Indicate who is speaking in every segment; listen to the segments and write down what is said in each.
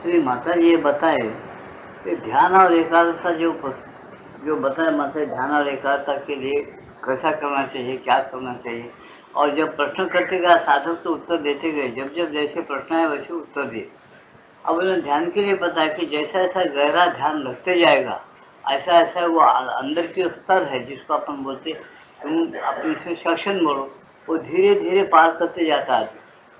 Speaker 1: श्री माता जी ये बताए कि ध्यान और एकाग्रता जो बताए माता, ध्यान और एकाग्रता के लिए कैसा करना चाहिए, क्या करना चाहिए। और जब प्रश्न करते गए साधक तो उत्तर देते गए, जब जब जैसे प्रश्न है वैसे उत्तर दिए। अब उन्होंने ध्यान के लिए बताया कि जैसा ऐसा गहरा ध्यान रखते जाएगा, ऐसा ऐसा वो अंदर की स्तर है जिसको अपन बोलते, तुम अपने इसमें सेक्शन बोलो, वो धीरे धीरे पार करते जाता है।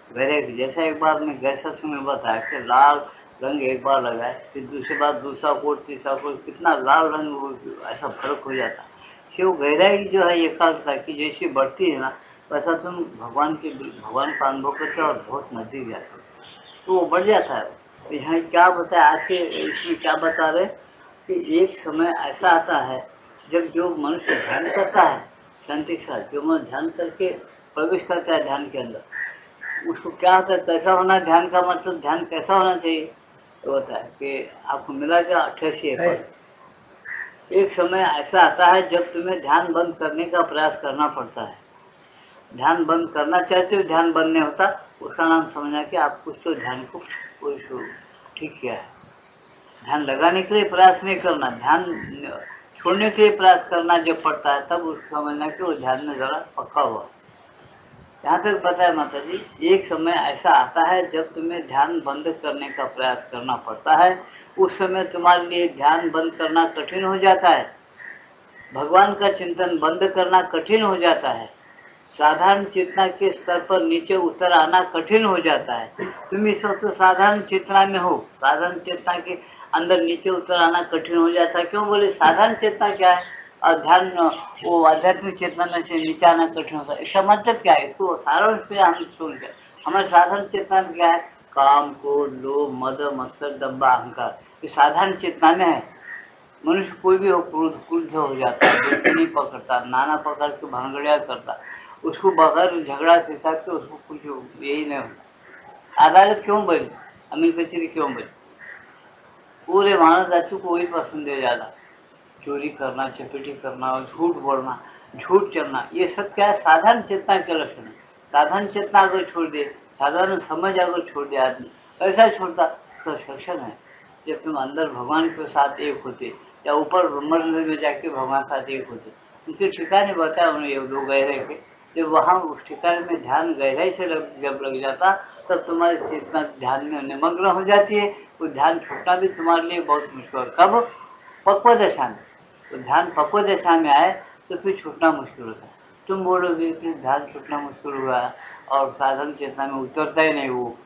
Speaker 1: गहरे जैसा एक बार मैं गैस समय बताया कि लाल रंग एक बार लगाए, फिर दूसरी बार दूसरा कोट, तीसरा कोट, कितना लाल रंग ऐसा फर्क हो जाता है। कि वो गहराई जो है एकाग्रता की जैसी बढ़ती है ना, वैसा तुम भगवान का अनुभव करते हो और बहुत नजदीक जाते हो, तो वो बढ़ जाता है। तो यहाँ क्या बताया आज के इसमें, क्या बता रहे कि एक समय ऐसा आता है जब जो मनुष्य ध्यान करता है शांति के साथ, जो मन ध्यान करके प्रवेश करता है ध्यान के अंदर, उसको क्या होता है, कैसा होना ध्यान का मतलब, ध्यान कैसा होना चाहिए, तो होता है कि आपको मिला क्या 88 एकड़। एक समय ऐसा आता है जब तुम्हें ध्यान बंद करने का प्रयास करना पड़ता है। ध्यान बंद करना चाहते हो, ध्यान बंद नहीं होता, उसका नाम समझना कि आप कुछ तो ध्यान को ठीक किया है। ध्यान लगाने के लिए प्रयास नहीं करना, ध्यान छोड़ने के लिए प्रयास करना जब पड़ता है, तब उसको समझना कि वो ध्यान में जरा पक्का हुआ। यहाँ तक पता है माता जी, एक समय ऐसा आता है जब तुम्हें ध्यान बंद करने का प्रयास करना पड़ता है। उस समय तुम्हारे लिए ध्यान बंद करना कठिन हो जाता है, भगवान का चिंतन बंद करना कठिन हो जाता है, साधारण चेतना के स्तर पर नीचे उतर आना कठिन हो जाता है। तुम इस वक्त साधारण चेतना में हो, साधारण चेतना के अंदर नीचे उतर आना कठिन हो जाता है। क्यों बोले साधारण चेतना क्या है, और ध्यान वो आध्यात्मिक चेतना में से नीचे आना कठिन होता है, इसका मतलब क्या है, इसको सारा पे हम सुनते हैं। हमारे साधारण चेतना में क्या है, काम, क्रोध, लोभ, मद, मत्सर, दम्भा, अहंकार, ये साधारण चेतना में है। मनुष्य कोई भी हो क्रुद्ध हो जाता है, दोस्ती नहीं पकड़ता, नाना प्रकार की भांगड़िया करता, उसको बगैर झगड़ा फसाद के उसको कुछ यही नहीं होता। अदालत क्यों बनी, अमीर कचेरी क्यों बनी, पूरे मानव जाति को वही पसंद है ज्यादा, चोरी करना, चपेटी करना, झूठ बोलना, झूठ चलना, ये सब क्या है, साधारण चेतना के लक्षण है। साधारण चेतना अगर छोड़ दे, साधारण समझ अगर छोड़ दे आदमी, कैसा छोड़ता, उसका सेक्शन है जब तुम अंदर भगवान के साथ एक होते, या ऊपर ब्रह्मंड में जाके भगवान साथ एक होते। उनके ठिकाने बताया उन्हें दो गहरे के, जब वहाँ उस ठिकाने में ध्यान गहराई से जब लग जाता, तब तुम्हारी चेतना ध्यान में निमग्न हो जाती है। वो ध्यान छूटना भी तुम्हारे लिए बहुत मुश्किल है। कब, पक्व दशा में। तो ध्यान पक्व दशा में आए तो फिर छूटना मुश्किल होता है। तुम बोलोगे कि ध्यान छूटना मुश्किल हुआ है और साधन चेतना में उतरता ही नहीं, वो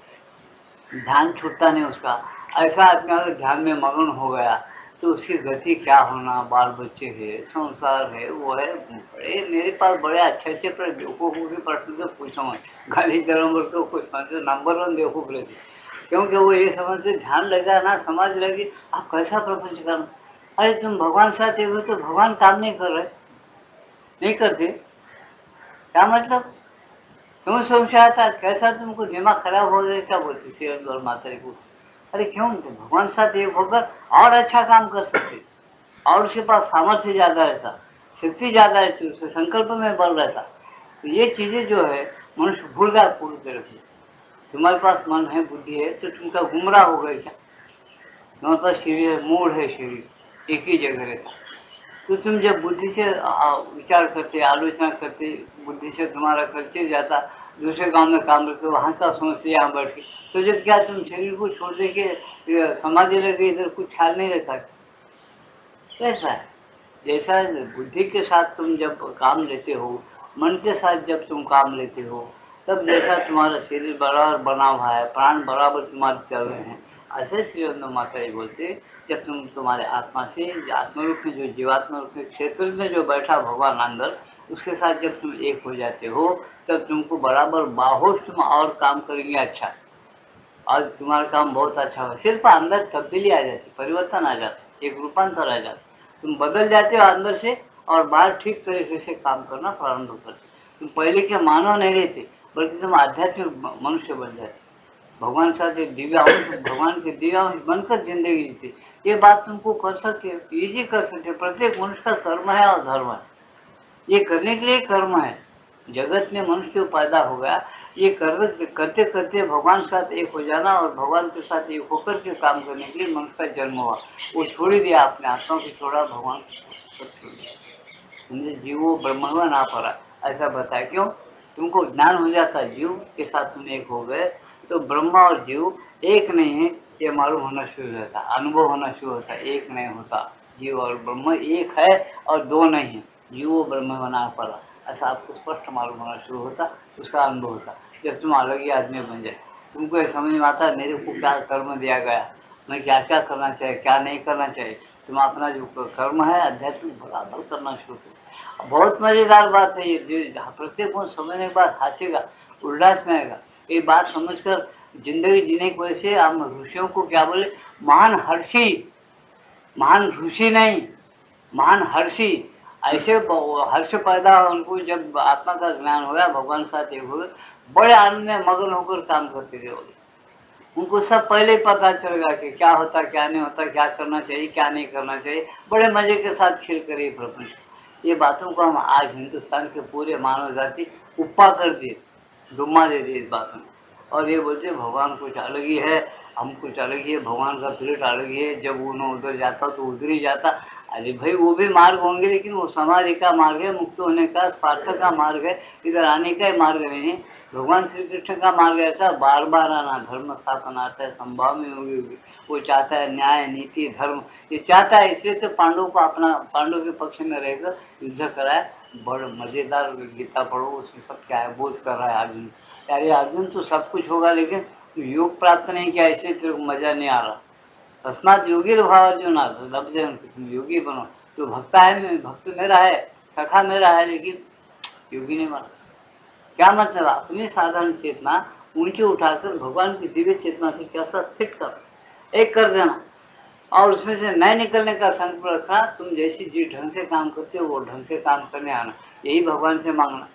Speaker 1: ध्यान छूटता नहीं उसका। ऐसा आदमी अगर ध्यान में मग्न हो गया तो उसकी गति क्या होना, बाल बच्चे है, संसार है, वो है। बड़े मेरे पास बड़े अच्छे अच्छे बेवकूफ के प्रश्न से पूछो मत, गाली गरम को कुछ नंबर 1 बेवकूफ रहती, क्योंकि वो ये समझते ध्यान लगा ना, समझ लगी आप कैसा प्रपंच करना। अरे तुम भगवान साथ हो तो भगवान काम नहीं कर रहे, नहीं करते, क्या मतलब, क्यों संशय आता, कैसा तुमको दिमाग खराब हो गया, क्या बोलते श्री और माता को। अरे क्यों, तुम भगवान साथ एक होकर और अच्छा काम कर सकते, और उसके पास सामर्थ्य ज्यादा रहता, शक्ति ज्यादा रहती, उसके संकल्प में बल रहता। तो ये चीजें जो है मनुष्य भूल गया पूरी तरह से। तुम्हारे पास मन है, बुद्धि है, तो तुमका गुमराह हो गए क्या, तुम्हारे पास शरीर है, मूड है, शरीर एक ही जगह रहता। तो तुम जब बुद्धि से विचार करते, आलोचना करते, बुद्धि से तुम्हारा कल्चर जाता, दूसरे गांव में काम करते, वहाँ का समस्या यहाँ बैठ के, तो जब क्या तुम शरीर को छोड़ दे के समाधि लगे, इधर कुछ ख्याल नहीं रहता, कैसा है। जैसा बुद्धि के साथ तुम जब काम लेते हो, मन के साथ जब तुम काम लेते हो, तब जैसा तुम्हारा शरीर बराबर बना हुआ है, प्राण बराबर तुम्हारे चल रहे हैं, ऐसे श्री माता जी बोलते, जब तुम तुम्हारे आत्मा से, आत्मरूप में जो जीवात्मा रूप में क्षेत्र में जो बैठा भगवान अंदर, उसके साथ जब तुम एक हो जाते हो, तब तुमको बराबर बाहोश तुम और काम करेंगे अच्छा, और तुम्हारा काम बहुत अच्छा हो, सिर्फ अंदर तब्दीली आ जाती, परिवर्तन आ जाता, एक रूपांतर आ जाता, तुम बदल जाते हो अंदर से, और बाहर ठीक तरीके से काम करना प्रारंभ करते। तुम पहले के मानव नहीं रहते, बल्कि तुम आध्यात्मिक मनुष्य बन जाते, भगवान साथ दिव्या अंश, भगवान के दिव्या अंश बनकर जिंदगी जीते। ये बात तुमको कर सकते, इजी कर सकते, प्रत्येक मनुष्य का कर्म है और धर्म है, ये करने के लिए कर्म है। जगत में मनुष्य पैदा हो गया, ये करते करते भगवान के साथ एक हो जाना और भगवान के साथ एक होकर के काम करने के लिए मनुष्य का जन्म हुआ। वो छोड़ ही दिया, अपने आत्मा को छोड़ा, भगवान को छोड़ दिया। समझे, जीवो ब्रह्मवा ना पड़ा, ऐसा बताया। क्यों? तुमको ज्ञान हो जाता, जीव के साथ तुम एक हो गए तो ब्रह्मा और जीव एक नहीं है, ये मालूम होना शुरू होता, अनुभव होना शुरू होता। एक नहीं होता, जीव और ब्रह्म एक है और दो नहीं है। जीवो ब्रह्म बना पड़ा, ऐसा आपको स्पष्ट मालूम होना शुरू होता, उसका अनुभव होता। जब तुम अलग ही आदमी बन जाए, तुमको ये समझ में आता मेरे को क्या कर्म दिया गया, मैं क्या क्या करना चाहिए, क्या नहीं करना चाहिए। तुम अपना जो कर्म है अध्यात्म बराबर करना शुरू करो। बहुत मजेदार बात है ये, जो प्रत्येक को समझने के बाद हंसेगा, उल्लास में आएगा। ये बात समझकर जिंदगी जीने की वजह से हम ऋषियों को क्या बोले, महान हर्षी, महान ऋषि नहीं, महान हर्षी। ऐसे हर्ष पैदा हो उनको जब आत्मा का ज्ञान हो गया, भगवान के साथ एक हो गए, बड़े आनंद में मगन होकर काम करते थे। उनको सब पहले ही पता चल गया कि क्या होता क्या नहीं होता, क्या करना चाहिए क्या नहीं करना चाहिए। बड़े मजे के साथ खेल कर ये प्रपंच। ये बातों को हम आज हिंदुस्तान के पूरे मानव जाति उपा कर दिए, डुम्मा दे दिए इस बातों में। और ये बोलते भगवान कुछ अलग ही है, हम कुछ अलग ही है, भगवान का पीरियड अलग ही है, जब वो उधर जाता तो उधर ही जाता। अरे भाई वो भी मार्ग होंगे, लेकिन वो समाधि का मार्ग है, मुक्त होने का, स्पार्थ का मार्ग है, इधर आने का ही मार्ग नहीं है। भगवान श्री कृष्ण का मार्ग ऐसा बार बार आना, धर्म स्थापना आता है, संभाव में होगी। वो चाहता है न्याय नीति धर्म, ये चाहता है, इसलिए तो पांडव को अपना, पांडव के पक्ष में रहकर युद्ध कराए। बड़ा मजेदार गीता पढ़ो, उसमें सब क्या है बोध कर रहा है अर्जुन। यार अर्जुन तो सब कुछ होगा, लेकिन योग प्राप्त नहीं किया, इसलिए तेरे को मजा नहीं आ रहा। तस्मात योगी भाव अर्जुन, लफ्ज है उनके, तुम योगी बनो। तो भक्ता है, भक्त मेरा है, सखा मेरा है, लेकिन योगी नहीं बना। क्या मतलब, अपनी साधारण चेतना ऊंची उठाकर भगवान की दिव्य चेतना से कैसा फिट कर, एक कर देना, और उसमें से नए निकलने का संकल्प रखना। तुम जैसी जिस ढंग से काम करते हो वो ढंग से काम करने आना, यही भगवान से मांगना।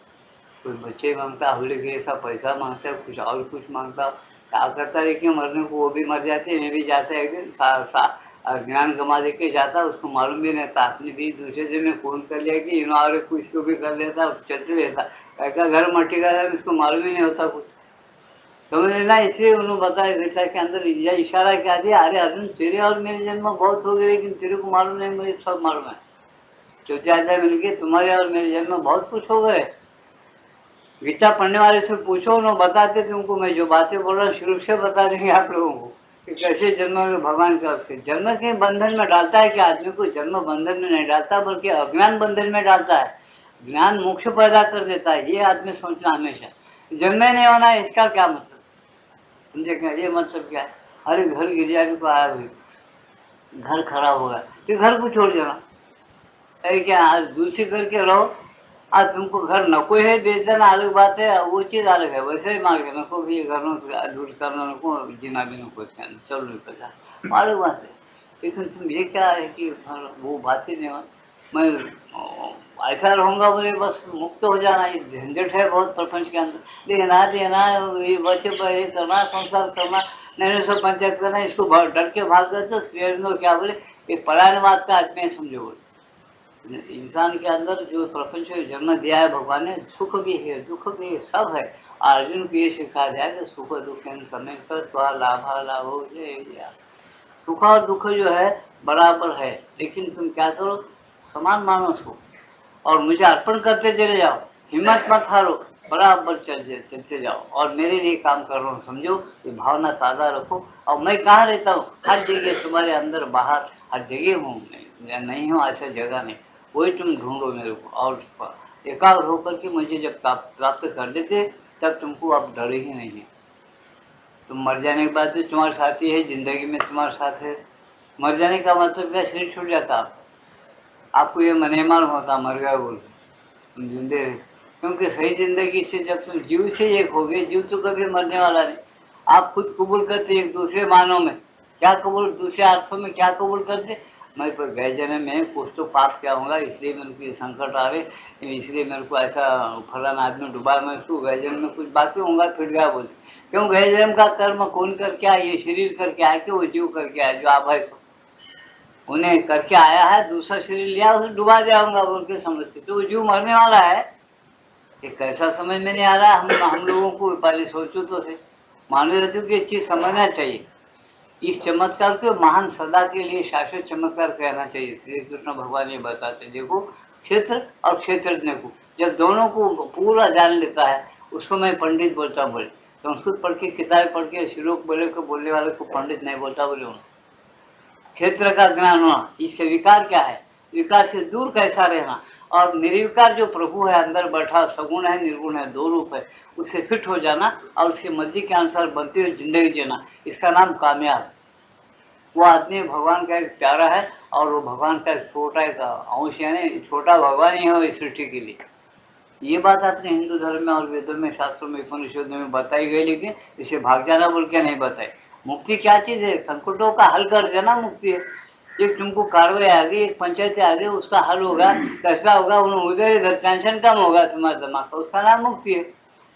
Speaker 1: कुछ बच्चे मांगता, हुए के ऐसा पैसा मांगता है, कुछ और कुछ मांगता, क्या करता है, लेकिन मरने को वो भी मर जाते, मैं भी जाता है एक दिन, ज्ञान गमा दे के जाता, उसको मालूम भी नहीं था। अपने भी दूसरे दिन में फोन कर लिया कि इन्होंने कुछ को भी कर लेता, चलते रहता, क्या घर मट्टी का था, उसको मालूम ही नहीं होता कुछ, समझ लेना। इसलिए उन्होंने बताया गीता के अंदर यह इशारा क्या दिया, अरे अर्जुन तेरे और मेरे जन्म बहुत हो गए, लेकिन तेरे को मालूम नहीं, मुझे सब मालूम है। चौथे अध्याय मिलके तुम्हारे और मेरे जन्म बहुत कुछ हो गए। गीता पढ़ने वाले से पूछो, उन्होंने बताते तुमको, मैं जो बातें बोल रहा हूँ शुरू से बता देंगे आप लोगों को कि कैसे जन्म में भगवान का जन्म के बंधन में डालता है कि आदमी को जन्म बंधन में नहीं डालता, बल्कि अज्ञान बंधन में डालता है। ज्ञान मोक्ष पैदा कर देता है, ये आदमी सोचना हमेशा। जन्म नहीं होना है, इसका क्या मतलब, समझे क्या? ये मतलब क्या है, अरे घर गिर जाने को आया भाई, घर खराब हो गया तो घर को छोड़ देना, अरे क्या आज दूसरी करके रहो। आज तुमको घर नको है, बेच देना अलग बात है, वो चीज अलग है। वैसे ही मांगे नको भी घर दूर करना, नको जीना भी नको, चलो निकल जा, अलग बात है। लेकिन तुम ये क्या है कि वो बात ही नहीं हो, मैं ऐसा रहूंगा बोले बस मुक्त हो जाना, ये झंझट है बहुत प्रपंच के अंदर, लेना देना, ये बच्चे पर ये करना, संसार करना, नहीं सब पंचायत करना, इसको डर के भाग गए तो श्री क्या बोले, एक पलायनवाद का आदमी समझो बोले। इंसान के अंदर जो प्रपंच जन्म दिया है भगवान ने, सुख भी है दुख भी है, सब है। अर्जुन को ये सिखा दिया कि सुख दुख समय कर स्व लाभा लाभो जय। सुख और दुख जो है बराबर है, लेकिन तुम क्या करो, समान मानो उसको और मुझे अर्पण करते चले जाओ, हिम्मत मत हारो, बराबर चलते जाओ और मेरे लिए काम कर रहा हूँ, समझो ये भावना ताज़ा रखो। और मैं कहाँ रहता हूँ, हर जगह तुम्हारे अंदर बाहर हर जगह हूँ, नहीं हूँ ऐसा जगह नहीं, वही तुम ढूंढो मेरे को। और एकाग्र होकर के मुझे जब प्राप्त कर देते, तब तुमको अब डर ही नहीं है। तुम मर जाने के बाद भी तुम्हारे साथ ही है, जिंदगी में तुम्हारे साथ है। मर जाने का मतलब क्या, शरीर छूट जाता आपको ये मनेमान होता, मर गया बोल तुम जिंदे रहे। क्योंकि सही जिंदगी से जब तुम जीव से एक हो गए, जीव तो कभी मरने वाला नहीं। आप खुद कबूल करते एक दूसरे मानों में, क्या कबूल, दूसरे अर्थों में क्या कबूल करते, मैं पर गए जन्म में कुछ तो पाप क्या होगा, इसलिए मेरे को ये संकट आ रहे, इसलिए मेरे को ऐसा फलाना आदमी डुबा, मैं उसको गए जन्म में कुछ बातें होंगे, फिर गया बोलते। क्यों, गए जन्म का कर्म कौन करके आया, ये शरीर करके आया कि वो जीव करके आया, जो आप है उन्हें करके आया है, दूसरा शरीर लिया उसे डुबा जाऊंगा बोल के समझते, तो वो जीव मरने वाला है। ये कैसा समझ में नहीं आ रहा। हम लोगों को पहले सोचो तो थे, मालूम रहते कि ये चीज समझना चाहिए। इस चमत्कार को महान सदा के लिए शाश्वत चमत्कार कहना चाहिए। श्री कृष्ण भगवान ये बताते, देखो क्षेत्र और क्षेत्रज्ञ को जब दोनों को पूरा जान लेता है, उसको मैं पंडित बोलता बोले। संस्कृत पढ़ के, किताब पढ़ के, श्लोक बोले को बोलने वाले को पंडित नहीं बोलता बोले। क्षेत्र का ज्ञान होना, इसके विकार क्या है, विकार से दूर कैसा रहना, और निर्विकार जो प्रभु है अंदर बैठा, सगुण है निर्गुण है, दो रूप है, उससे फिट हो जाना और उसके मर्जी के अनुसार बनती हुई जिंदगी जीना, इसका नाम कामयाब। वो आदमी भगवान का एक प्यारा है और वो भगवान का एक छोटा एक अंश, यानी छोटा भगवान ही है इस सृष्टि के लिए। ये बात अपने हिंदू धर्म में और वेदों में, शास्त्रों में, उपनिषदों में बताई गई, लेकिन इसे भाग जाना बोल के नहीं बताई। मुक्ति क्या चीज है, संकटों का हल कर देना मुक्ति है। एक तुमको कार्रवाई आ गई, एक पंचायत आ गई, उसका हल होगा, कैसा होगा, उधर इधर टेंशन कम होगा तुम्हारे दिमाग का, उसका नाम मुक्ति है।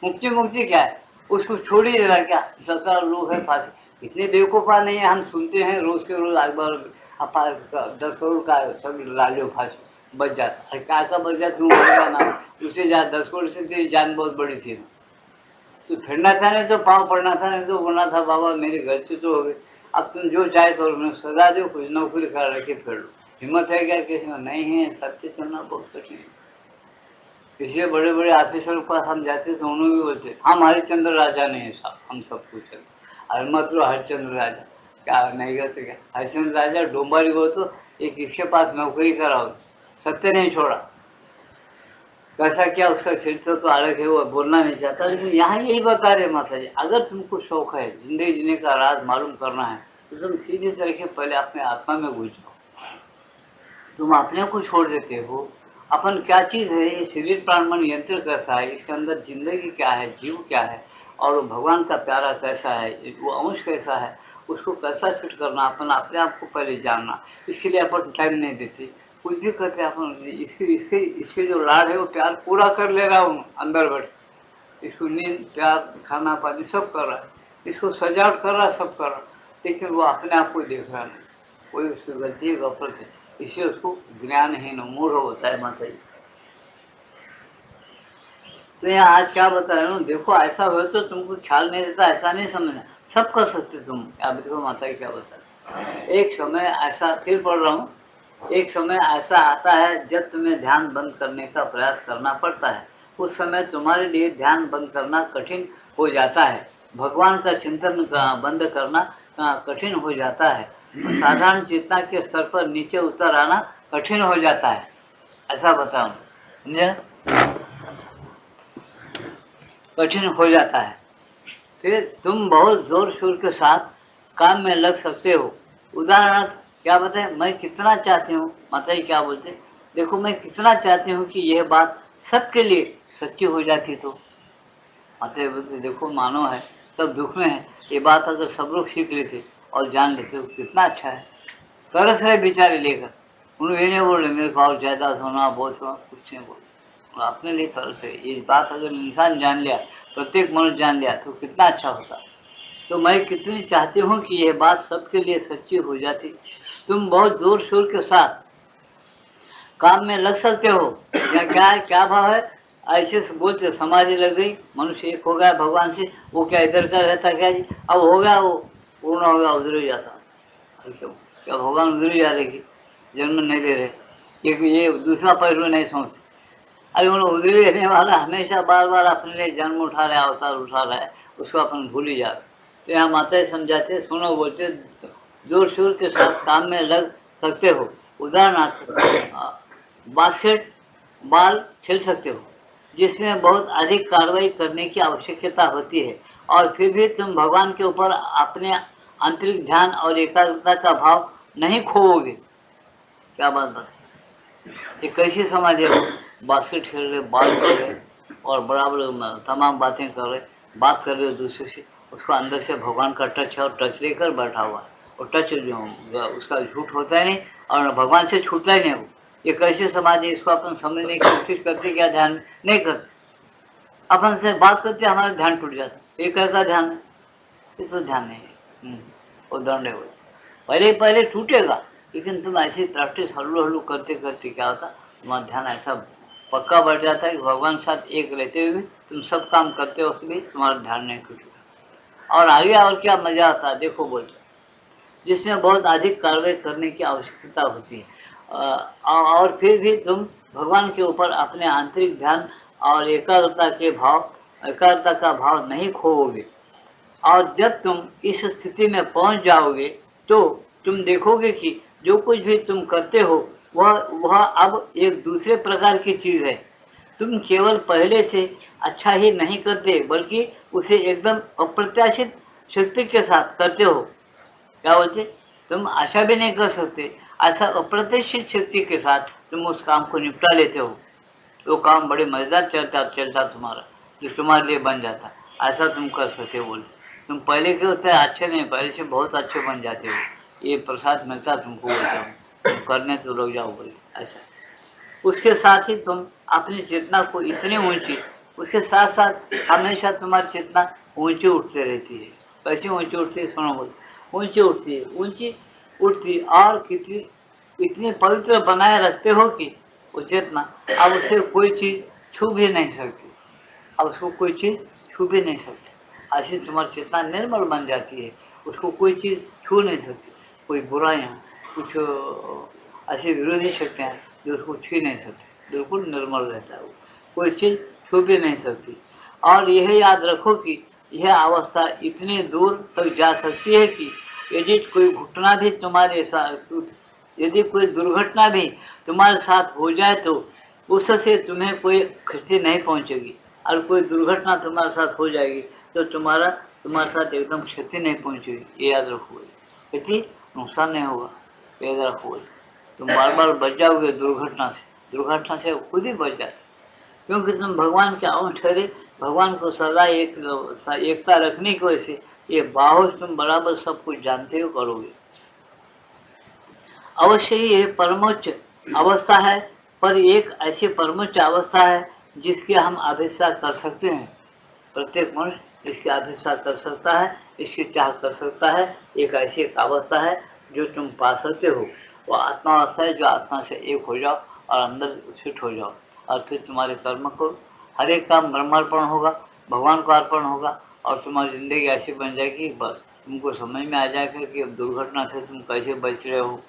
Speaker 1: मुक्ति मुक्ति क्या है, उसको छोड़ ही देना। क्या 17 लोग है फांसी, इतने बेवकूफा नहीं है, हम सुनते हैं रोज के रोज, अखबार 10 करोड़ का सब लालियो फांसी बच जाता है, क्या का बच जाता, क्यों बचेगा ना, उससे 10 करोड़ से तेरी जान बहुत बड़ी थी। तो फिरना था नहीं तो पाँव पड़ना था, नहीं तो बोलना था बाबा मेरी गलती तो हो गई, अब तुम जो चाहे करो, मैं सजा दो, कुछ नौकरी कर रखे फिर लो। हिम्मत है क्या किसी में? नहीं है। सत्य चलना बहुत कठिन है। इसलिए बड़े बड़े ऑफिसर के पास हम जाते तो उन्होंने भी बोलते, हम हरिश्चंद्र राजा नहीं है साहब, हम सब कुछ है। अरे मत लो हरिश्चंद्र राजा, क्या नहीं करते क्या? हरिश्चंद्र राजा डोंबारी को तो एक इसके पास नौकरी कराओ, सत्य नहीं छोड़ा। कैसा क्या उसका चरित्र तो अलग है, वो बोलना नहीं चाहता, लेकिन यहाँ यही बता रहे माता जी, अगर तुमको शौक है जिंदगी जीने का राज मालूम करना है, तो तुम सीधी तरीके पहले अपने आत्मा में घुस जाओ। तुम अपने को छोड़ देते हो, अपन क्या चीज है, ये शरीर प्राण मन यंत्र कैसा है, इसके अंदर जिंदगी क्या है, जीव क्या है, और वो भगवान का प्यारा कैसा है, वो अंश कैसा है, उसको कैसा फिट करना, अपन अपने आप को पहले जानना। इसके लिए अपन टाइम नहीं देते, कुछ भी करते अपन। इसके इसके इसके जो लाड है वो प्यार पूरा कर ले रहा हूँ अंदर बैठ, इसको नींद प्यार खाना पानी सब कर रहा है, इसको सजावट कर रहा, सब कर रहा, लेकिन वो अपने आप को देख रहा नहीं, कोई उसकी गलती है, गफलत है, इससे उसको ज्ञानहीन मूढ़ होता है माता जी। तो यहाँ आज क्या बता रहे हो, देखो ऐसा हो तो तुमको ख्याल नहीं रहता, ऐसा नहीं समझना, सब कर सकते तुम। अब देखो माता जी क्या बता रहे, एक समय ऐसा, फिर पढ़ रहा हूँ, एक समय ऐसा आता है जब तुम्हें ध्यान बंद करने का प्रयास करना पड़ता है। उस समय तुम्हारे लिए ध्यान बंद करना कठिन हो जाता है, भगवान का चिंतन बंद करना कठिन हो जाता है, साधारण चेतना के स्तर पर नीचे उतर आना कठिन हो जाता है, ऐसा बताऊं, समझे? कठिन हो जाता है। फिर तुम बहुत जोर शोर के साथ काम में लग सकते हो। उदाहरण क्या बताए, मैं कितना चाहती हूँ, माता जी क्या बोलते, देखो मैं कितना चाहती हूँ कि यह बात सबके लिए सच्ची हो जाती तो। माता जी बोलते, देखो मानो है सब दुख में है, ये बात अगर सब लोग सीख लेते और जान लेते तो कितना अच्छा है। तरस रहे बेचारे लेकर, उन्होंने ये नहीं बोल रहे मेरे को और जायदाद होना बहुत होना, कुछ नहीं बोल, अपने लिए तरस है। ये बात अगर इंसान जान लिया, प्रत्येक मनुष्य जान लिया तो कितना अच्छा होता। तो मैं कितनी चाहती हूँ कि यह बात सबके लिए सच्ची हो जाती। तुम बहुत जोर शोर के साथ काम में लग सकते हो, या क्या है, क्या भाव है, ऐसे बोलते समाधि लग गई, मनुष्य एक हो गया भगवान से, वो क्या इधर का रहता क्या जी, अब हो गया वो पूर्ण हो गया, उधर ही जाता। क्या भगवान उधर ही जा रहे, जन्म नहीं ले रहे, ये दूसरा पहलू नहीं सोचते। अरे उन्हें उधर रहने वाला हमेशा बार बार अपने लिए जन्म उठा रहा है, अवतार उठा रहा है, उसको अपन भूल ही जा रहे। तो यहाँ माता समझाते, सुनो बोलते, जोर शोर के साथ काम में लग सकते हो। उदाहरणार्थ बास्केट बॉल खेल सकते हो, जिसमें बहुत अधिक कार्रवाई करने की आवश्यकता होती है, और फिर भी तुम भगवान के ऊपर अपने आंतरिक ध्यान और एकाग्रता का भाव नहीं खोओगे। क्या बात है, ये कैसी समाज है, बास्केट खेल रहे, बॉल खेल रहे और बराबर तमाम बातें कर रहे, बात कर रहे हो दूसरे से, उसको अंदर से भगवान का टच है और टच लेकर बैठा हुआ है, और टच जो उसका झूठ होता है नहीं और भगवान से छूटता ही नहीं वो। ये कैसे समाज है, इसको अपन समझने की कोशिश करते, क्या ध्यान नहीं करते, अपन से बात करते हमारा ध्यान टूट जाता, ये कैसा ध्यान है, ये तो ध्यान नहीं है, वो दंड है। वो पहले पहले टूटेगा, लेकिन तुम ऐसी प्रैक्टिस हल्लू हल्लू करते करते क्या होता, तुम्हारा ध्यान ऐसा पक्का बढ़ जाता है कि भगवान के साथ एक रहते हुए तुम सब काम करते हो, उसमें तुम्हारा ध्यान नहीं टूटेगा। और आगे और क्या मजा आता है देखो बोलते, जिसमें बहुत अधिक कार्रवाई करने की आवश्यकता होती है, और फिर भी तुम भगवान के ऊपर अपने आंतरिक ध्यान और एकाग्रता का भाव नहीं खोओगे। और जब तुम इस स्थिति में पहुंच जाओगे तो तुम देखोगे कि जो कुछ भी तुम करते हो वह अब एक दूसरे प्रकार की चीज है। तुम केवल पहले से अच्छा ही नहीं करते, बल्कि उसे एकदम अप्रत्याशित शक्ति के साथ करते हो। क्या बोलते, तुम आशा भी नहीं कर सकते, ऐसा अप्रत्याशित शक्ति के साथ तुम उस काम को निपटा लेते हो। वो काम बड़े मजेदार चलता तुम्हारा, जो तुम्हारे लिए बन जाता, ऐसा तुम कर सकते हो। बोले तुम पहले के होते अच्छे नहीं, पहले से बहुत अच्छे बन जाते हो, ये प्रसाद मिलता तुमको, बोलता हूँ तुम करने तो लग जाओ बोले ऐसा। उसके साथ ही तुम अपनी चेतना को इतनी ऊंची, उसके साथ साथ हमेशा तुम्हारी चेतना ऊंची उठते रहती है। कैसे ऊंची उठती है सुनो बोले, ऊंची उठती है, ऊंची उठती और कितनी इतनी पवित्र बनाए रखते हो कि वो चेतना अब उसे कोई चीज छू भी नहीं सकती, अब उसको कोई चीज छू भी नहीं सकती। ऐसी तुम्हारी चेतना निर्मल बन जाती है, उसको कोई चीज छू नहीं सकती। कोई बुराइयां, कुछ ऐसी विरोधी शक्तियां जो उसको छू नहीं सकती, बिल्कुल निर्मल रहता है वो, कोई चीज छू भी नहीं सकती। और यह याद रखो कि यह अवस्था इतनी दूर तक जा सकती है कि यदि कोई घटना भी तुम्हारे साथ, यदि कोई दुर्घटना भी तुम्हारे साथ हो जाए तो उससे तुम्हें कोई क्षति नहीं पहुंचेगी। और कोई दुर्घटना तुम्हारे साथ हो जाएगी तो तुम्हारे साथ एकदम क्षति नहीं पहुंचेगी, ये याद रखो। क्षति नुकसान नहीं होगा, याद रखो। तुम बार बार बच जाओगे दुर्घटना से खुद ही बच जाते, क्योंकि तुम भगवान के अंश ठहरे। भगवान को सदा एकता रखने की वजह से ये बाहुस तुम बराबर सब कुछ जानते हो करोगे। अवश्य ही ये परमोच्च अवस्था है, पर एक ऐसी परमोच्च अवस्था है जिसकी हम अभिष्ठा कर सकते हैं। प्रत्येक मनुष्य इसकी अभिष्ठा कर सकता है, इसकी चाह कर सकता है। एक ऐसी एक अवस्था है जो तुम पा सकते हो, वो आत्मा अवस्था है, जो आत्मा से एक हो जाओ और अंदर फिट हो जाओ, और फिर तुम्हारे कर्म करो। हर एक काम ब्रह्मार्पण होगा, भगवान को अर्पण होगा, और तुम्हारी जिंदगी ऐसी बन जाएगी बस तुमको समझ में आ जाएगा कि अब दुर्घटना से तुम कैसे बच रहे हो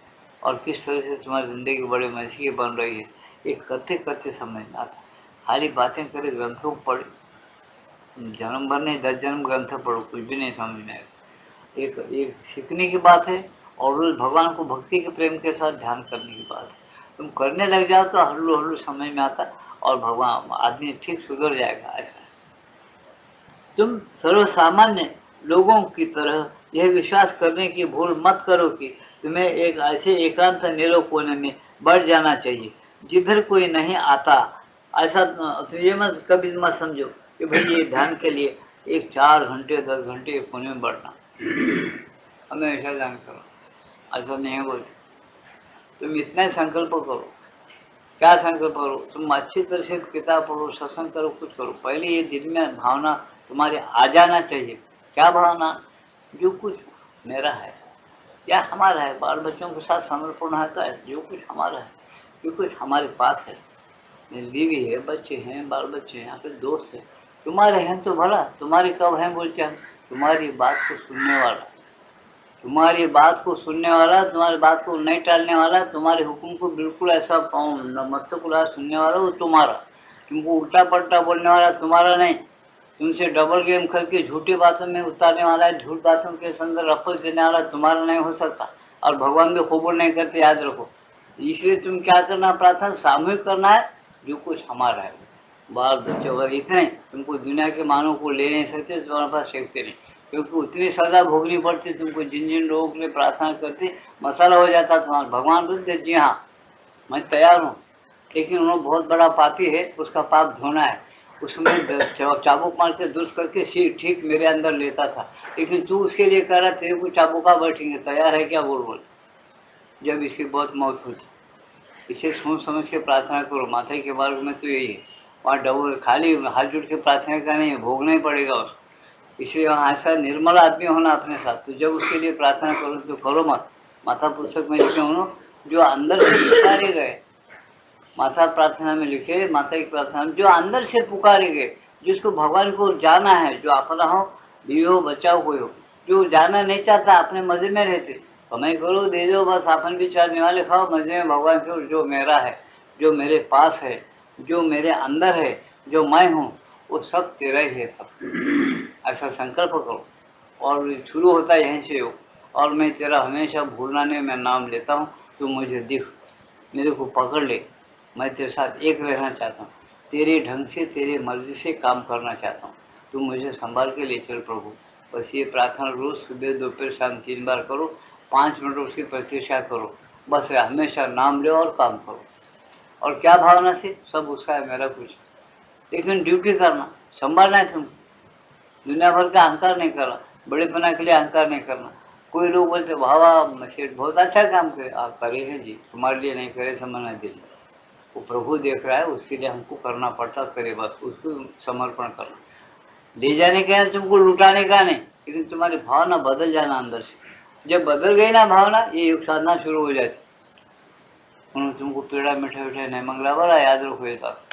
Speaker 1: और किस तरह से तुम्हारी जिंदगी बड़े मजे की बन रही है। ये करते करते समझ में आता। खाली बातें करे, ग्रंथों को पढ़े, जन्म भर नहीं 10 जन्म ग्रंथ पढ़ो, कुछ भी नहीं समझ में आएगा। एक सीखने की बात है, और रोज भगवान को भक्ति के प्रेम के साथ ध्यान करने की बात है। तुम करने लग जाओ तो हल्लू हल्लू समझ में आता, और भगवान आदमी ठीक सुधर जाएगा। ऐसा तुम सर्वसामान्य लोगों की तरह यह विश्वास करने की भूल मत करो कि तुम्हें एक ऐसे एकांत नीरव कोने में बढ़ जाना चाहिए जिधर कोई नहीं आता। ऐसा तो ये मत कभी मत समझो कि भाई ये ध्यान के लिए एक 4 घंटे 10 घंटे एक कोने में बढ़ना, हमेशा ध्यान करो, ऐसा नहीं बोलते। तुम इतना ही संकल्प करो। क्या संकल्प करो? तुम अच्छी तरह से किताब पढ़ो, सत्संग करो, कुछ करो। पहले ये दिल में भावना तुम्हारे आ जाना चाहिए। क्या भावना? जो कुछ मेरा है या हमारा है, बाल बच्चों के साथ समर्पण होता है, जो कुछ हमारा है, जो कुछ हमारे पास है, मेरी बीवी है, बच्चे हैं, बाल बच्चे हैं, आपके दोस्त है, तुम्हारे हैं तो भला, तुम्हारे कब हैं बोलते हैं? तुम्हारी बात को सुनने वाला, तुम्हारी बात को सुनने वाला, तुम्हारी बात को नहीं टालने वाला, तुम्हारे हुक्म को बिल्कुल ऐसा मस्तकुला सुनने वाला वो तुम्हारा। तुमको उल्टा पलटा बोलने वाला तुम्हारा नहीं, तुमसे डबल गेम करके झूठी बातों में उतारने वाला, झूठ बातों के अंदर रफल देने वाला तुम्हारा नहीं हो सकता। और भगवान भी कबूल नहीं करते, याद रखो। इसलिए तुम क्या करना, प्रार्थना सामूहिक करना है, जो कुछ हमारा है, बाल बच्चे वगैरह इतने तुमको दुनिया के मानव को ले नहीं सकते, तुम्हारे पास सीखते नहीं, क्योंकि उतनी सजा भोगनी पड़ती तुमको। जिन जिन लोगों के लिए प्रार्थना करती मसाला हो जाता तुम्हारा। भगवान बोलते जी हाँ मैं तैयार हूँ, लेकिन उन्होंने बहुत बड़ा पापी है, उसका पाप धोना है, उसमें चाबुक मार के दुरुस्त करके ठीक मेरे अंदर लेता था, लेकिन तू उसके लिए कह रहा तेरे को चाबुका बैठेंगे, तैयार है क्या? बोल जब इसकी बहुत मौत होती। इसे सोच समझ के प्रार्थना करो। माथे के मार्ग में तो यही है, वहाँ डबल खाली हाथ जुड़ के प्रार्थना का नहीं है, भोगना ही पड़ेगा उसको। इसलिए वहाँ ऐसा निर्मल आदमी होना अपने साथ। तो जब उसके लिए प्रार्थना करो तो करो मत। माता पुस्तक में लिखे उन्होंने जो अंदर से उतारे गए, माता प्रार्थना में लिखे, माता की प्रार्थना में जो अंदर से पुकारेंगे, जिसको भगवान को जाना है, जो अपना हो, बीवी हो, बच्चा हो, कोई हो, जो जाना नहीं चाहता, अपने मजे में रहते, कमाई करो, दे दो, बस अपन भी चार निवाले खाओ, मजे में भगवान को, जो मेरा है, जो मेरे पास है, जो मेरे अंदर है, जो मैं हूँ, वो सब तेरा ही है सब। ऐसा संकल्प करो और शुरू होता है यहीं से हो। और मैं तेरा हमेशा भूलना नहीं, मैं नाम लेता हूँ, तू मुझे दिख, मेरे को पकड़ ले, मैं तेरे साथ एक रहना चाहता हूँ, तेरे ढंग से, तेरी मर्जी से काम करना चाहता हूँ, तू मुझे संभाल के ले चल प्रभु। बस ये प्रार्थना रोज सुबह दोपहर शाम 3 बार करो, 5 मिनट उसकी प्रतीक्षा करो, बस हमेशा नाम लो और काम करो। और क्या भावना से, सब उसका है, मेरा कुछ, लेकिन ड्यूटी करना, संभालना है तुमको, दुनिया भर का अहंकार नहीं करना, बड़ेपना के लिए अहंकार नहीं करना। कोई लोग बोलते भावा सेठ बहुत अच्छा काम करे, आप करे हैं जी, तुम्हारे लिए नहीं करे समझ नहीं दिल, वो प्रभु देख रहा है, उसके लिए हमको करना पड़ता, करे बस उसको समर्पण करना। ले जाने का है तुमको, लुटाने का नहीं, लेकिन तुम्हारी भावना बदल जाना अंदर से। जब बदल गई ना भावना, ये योग साधना शुरू हो जाती। उन्होंने तुमको पेड़ा मिठाई उठाई नहीं मंगला, बड़ा याद रखो ये बात,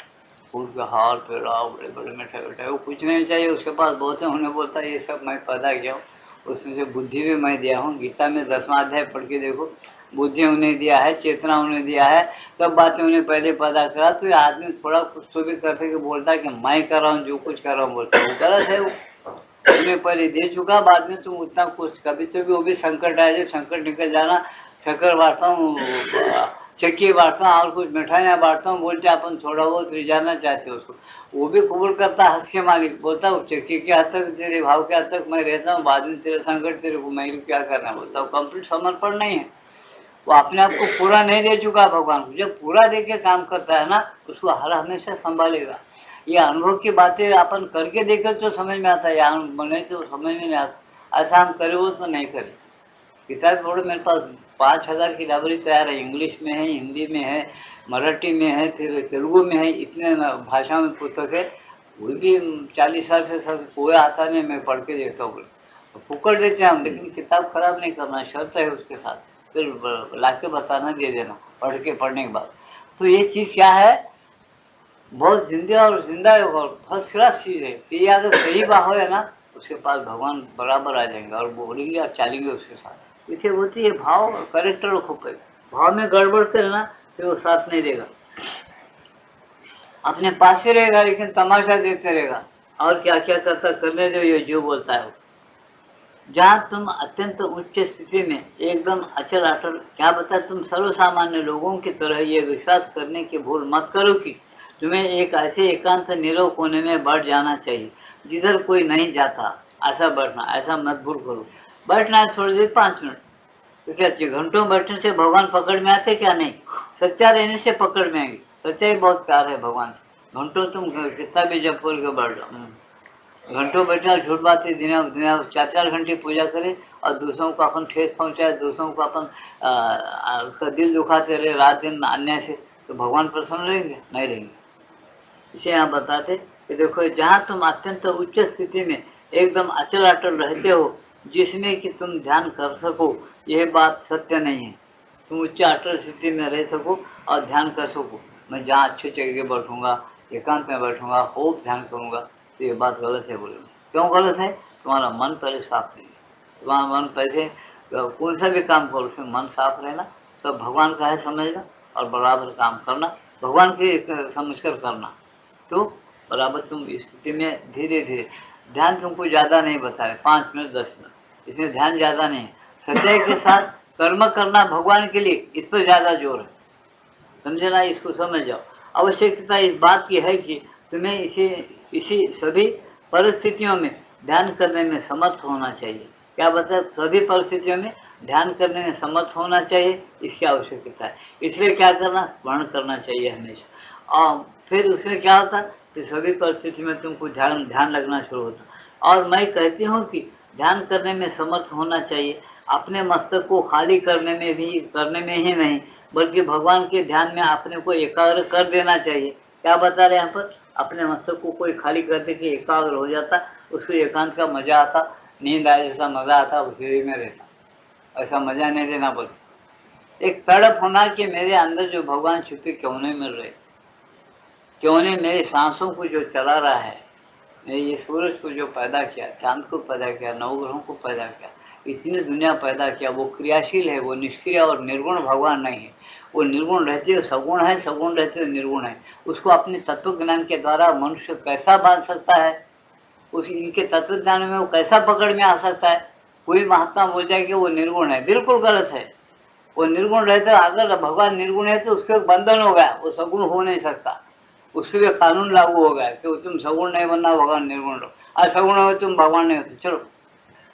Speaker 1: फूल का हार पेड़ा बड़े बड़े मिठाई उठाई, वो कुछ नहीं चाहिए उसके पास, बहुत है, उन्हें बोलता है ये सब मैं पैदा किया हूँ, उसमें से बुद्धि भी मैं दिया हूँ। गीता में 10वां अध्याय पढ़ के देखो, बुद्धि उन्हें दिया है, चेतना उन्हें दिया है, सब बातें उन्हें पहले पैदा करा। तो ये आदमी थोड़ा कुछ तो भी करते कि बोलता है कि मैं कर रहा हूँ, जो कुछ कर रहा हूँ, बोलता है वो गलत है। वो उन्हें पहले दे चुका, बाद में तुम उतना कुछ, कभी तो भी वो भी संकट आए, जब संकट निकल जाना, शक्कर बांटता हूँ, चक्की बांटता हूँ और कुछ मिठाइयाँ बांटता हूँ, बोलते अपन थोड़ा बहुत रिझाना चाहते हो उसको, वो भी कबूल करता हंस के, मालिक बोलता हूँ चक्की के हद तक, तेरे भाव के हद तक मैं रहता हूँ, बाद में तेरा संकट तेरे को मैं क्या करना, बोलता हूँ कंप्लीट समर्पण नहीं है। वो अपने आप को पूरा नहीं दे चुका भगवान को, जब पूरा दे के काम करता है ना, उसको हर हमेशा संभालेगा। ये अनुभव की बातें अपन करके देखे तो समझ में आता है, या बने तो समझ में नहीं आता, ऐसा हम करे वो तो नहीं करे। किताब पढ़ो, मेरे पास 5000 की लाइब्रेरी तैयार है, इंग्लिश में है, हिंदी में है, मराठी में है, फिर तेलुगु में है, इतने भाषा में पुस्तक है। वो भी 40 साल से सब कोई आता नहीं, मैं पढ़ के देखता हूँ, फुकड़ देते हैं हम, लेकिन किताब खराब नहीं करना, शर्त है उसके साथ, फिर ला के बताना, दे देना पढ़ने के बाद। तो ये चीज़ क्या है, बहुत जिंदा और जिंदा और फर्स्ट क्लास चीज़ है। ये अगर सही बात है ना, उसके पास भगवान बराबर आ जाएंगे और बोलेंगे और चलेंगे उसके साथ। इसे होती है भाव और करेक्टर रखो पे, भाव में गड़बड़ करे ना फिर वो साथ नहीं देगा, अपने पास ही रहेगा लेकिन तमाशा देखते रहेगा। और क्या क्या करता करने दो, ये जो बोलता है। जहाँ तुम अत्यंत उच्च स्थिति में एकदम अचल अटल, क्या बता, तुम सर्वसामान्य लोगों की तरह ये विश्वास करने की भूल मत करो कि तुम्हें एक ऐसे एकांत नीरव कोने में बैठ जाना चाहिए जिधर कोई नहीं जाता। ऐसा बैठना, ऐसा मत भूल करो। बैठना है थोड़ी देर, 5 मिनट, तो क्या चाहिए, घंटों बैठने से भगवान पकड़ में आते क्या, नहीं, सच्चा रहने से पकड़ में आएंगे। सच्चाई बहुत प्यार है भगवान से, घंटों तुम कितना भी जब बोल के बैठ जाओ, घंटों बैठे और झूठ बातें, दिन 4-4 घंटे पूजा करें और दूसरों को अपन ठेस पहुंचाए, दूसरों को अपन उसका दिल दुखाते रहे रात दिन अन्याय से, तो भगवान प्रसन्न रहेंगे, नहीं रहेंगे। इसे यहाँ बताते कि देखो, जहाँ तुम अत्यंत उच्च स्थिति में एकदम अचल अटल रहते हो, जिसमें कि तुम ध्यान कर सको, यह बात सत्य नहीं है। तुम उच्च अटल स्थिति में रह सको और ध्यान कर सको, मैं जहाँ अच्छे जगह बैठूंगा, एकांत में बैठूंगा, खूब ध्यान करूंगा, तो ये बात गलत है। बोले क्यों गलत है, तुम्हारा मन पहले साफ नहीं है। तुम्हारा मन पहले कौन सा भी काम करो उसमें मन साफ रहना, सब भगवान का है समझना और बराबर काम करना, भगवान के समझ कर करना, तो बराबर तुम स्थिति में धीरे धीरे, ध्यान तुमको ज़्यादा नहीं बता रहे, 5 मिनट 10 मिनट, इसमें ध्यान ज़्यादा नहीं है। सच्चाई के साथ कर्म करना भगवान के लिए, इस पर ज़्यादा जोर है, समझे ना, इसको समझ जाओ। आवश्यकता इस बात की है कि तुम्हें इसी सभी परिस्थितियों में ध्यान करने में समर्थ होना चाहिए। क्या बता, सभी परिस्थितियों में ध्यान करने में समर्थ होना चाहिए, इसकी आवश्यकता है। इसलिए क्या करना, स्मरण करना चाहिए हमेशा। और फिर उसमें क्या होता है कि सभी परिस्थिति में तुमको ध्यान लगना शुरू होता। और मैं कहती हूँ कि ध्यान करने में समर्थ होना चाहिए, अपने मस्तक को खाली करने में ही नहीं, बल्कि भगवान के ध्यान में अपने को एकाग्र कर देना चाहिए। क्या बता रहे हैं यहाँ पर, अपने मस्तक को कोई खाली कर दे के एकाग्र हो जाता, उसको एकांत का मजा आता, नींद आए जैसा मजा आता, उसी में रहता, ऐसा मजा नहीं देना बोलते। एक तड़प होना कि मेरे अंदर जो भगवान छुपे क्यों नहीं मिल रहे, क्यों नहीं मेरे सांसों को जो चला रहा है, ये सूरज को जो पैदा किया, चांद को पैदा किया, नवग्रहों को पैदा किया, इतनी दुनिया पैदा किया, वो क्रियाशील है, वो निष्क्रिय और निर्गुण भगवान नहीं है। वो निर्गुण रहते हुए सगुण है, सगुण रहते हुए निर्गुण है। उसको अपने तत्व ज्ञान के द्वारा मनुष्य कैसा बांध सकता है, उस इनके तत्व ज्ञान में वो कैसा पकड़ में आ सकता है। कोई महात्मा बोल जाए कि वो निर्गुण है, बिल्कुल गलत है। वो निर्गुण रहते, अगर भगवान निर्गुण है तो उसके बंधन हो गया, वो सगुण हो नहीं सकता। उसके लिए कानून लागू हो गया कि तुम सगुण नहीं बनना, भगवान निर्गुण रहो, आज सगुण हो तुम भगवान नहीं होते। चलो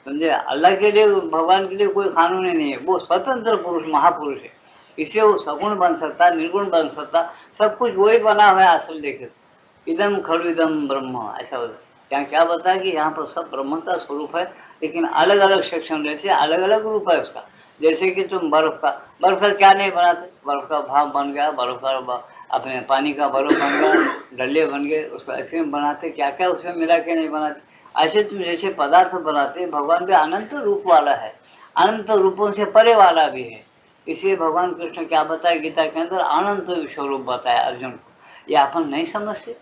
Speaker 1: समझे, अल्लाह के लिए भगवान के लिए कोई कानून ही नहीं है, वो स्वतंत्र पुरुष महापुरुष है, इससे वो सगुण बन सकता, निर्गुण बन सकता, सब कुछ वही बना हुआ है। असल देखे इदम खलु इदम ब्रह्म, ऐसा होता क्या क्या बताया कि यहाँ पर सब ब्रह्म का स्वरूप है, लेकिन अलग अलग सेक्शन रहते, अलग अलग रूप है उसका। जैसे कि तुम बर्फ का क्या नहीं बनाते, बर्फ का भाप बन गया, बर्फ का अपने पानी का बर्फ बन गया, डल्ले बन गए, उसको आइसक्रीम बनाते, क्या क्या उसमें मिला के नहीं बनाते। ऐसे तुम जैसे पदार्थ बनाते, भगवान भी अनंत रूप वाला है, अनंत रूपों से परे वाला भी है। इसलिए भगवान कृष्ण क्या बताया गीता के अंदर, अनंत स्वरूप बताया अर्जुन को। ये अपन नहीं समझते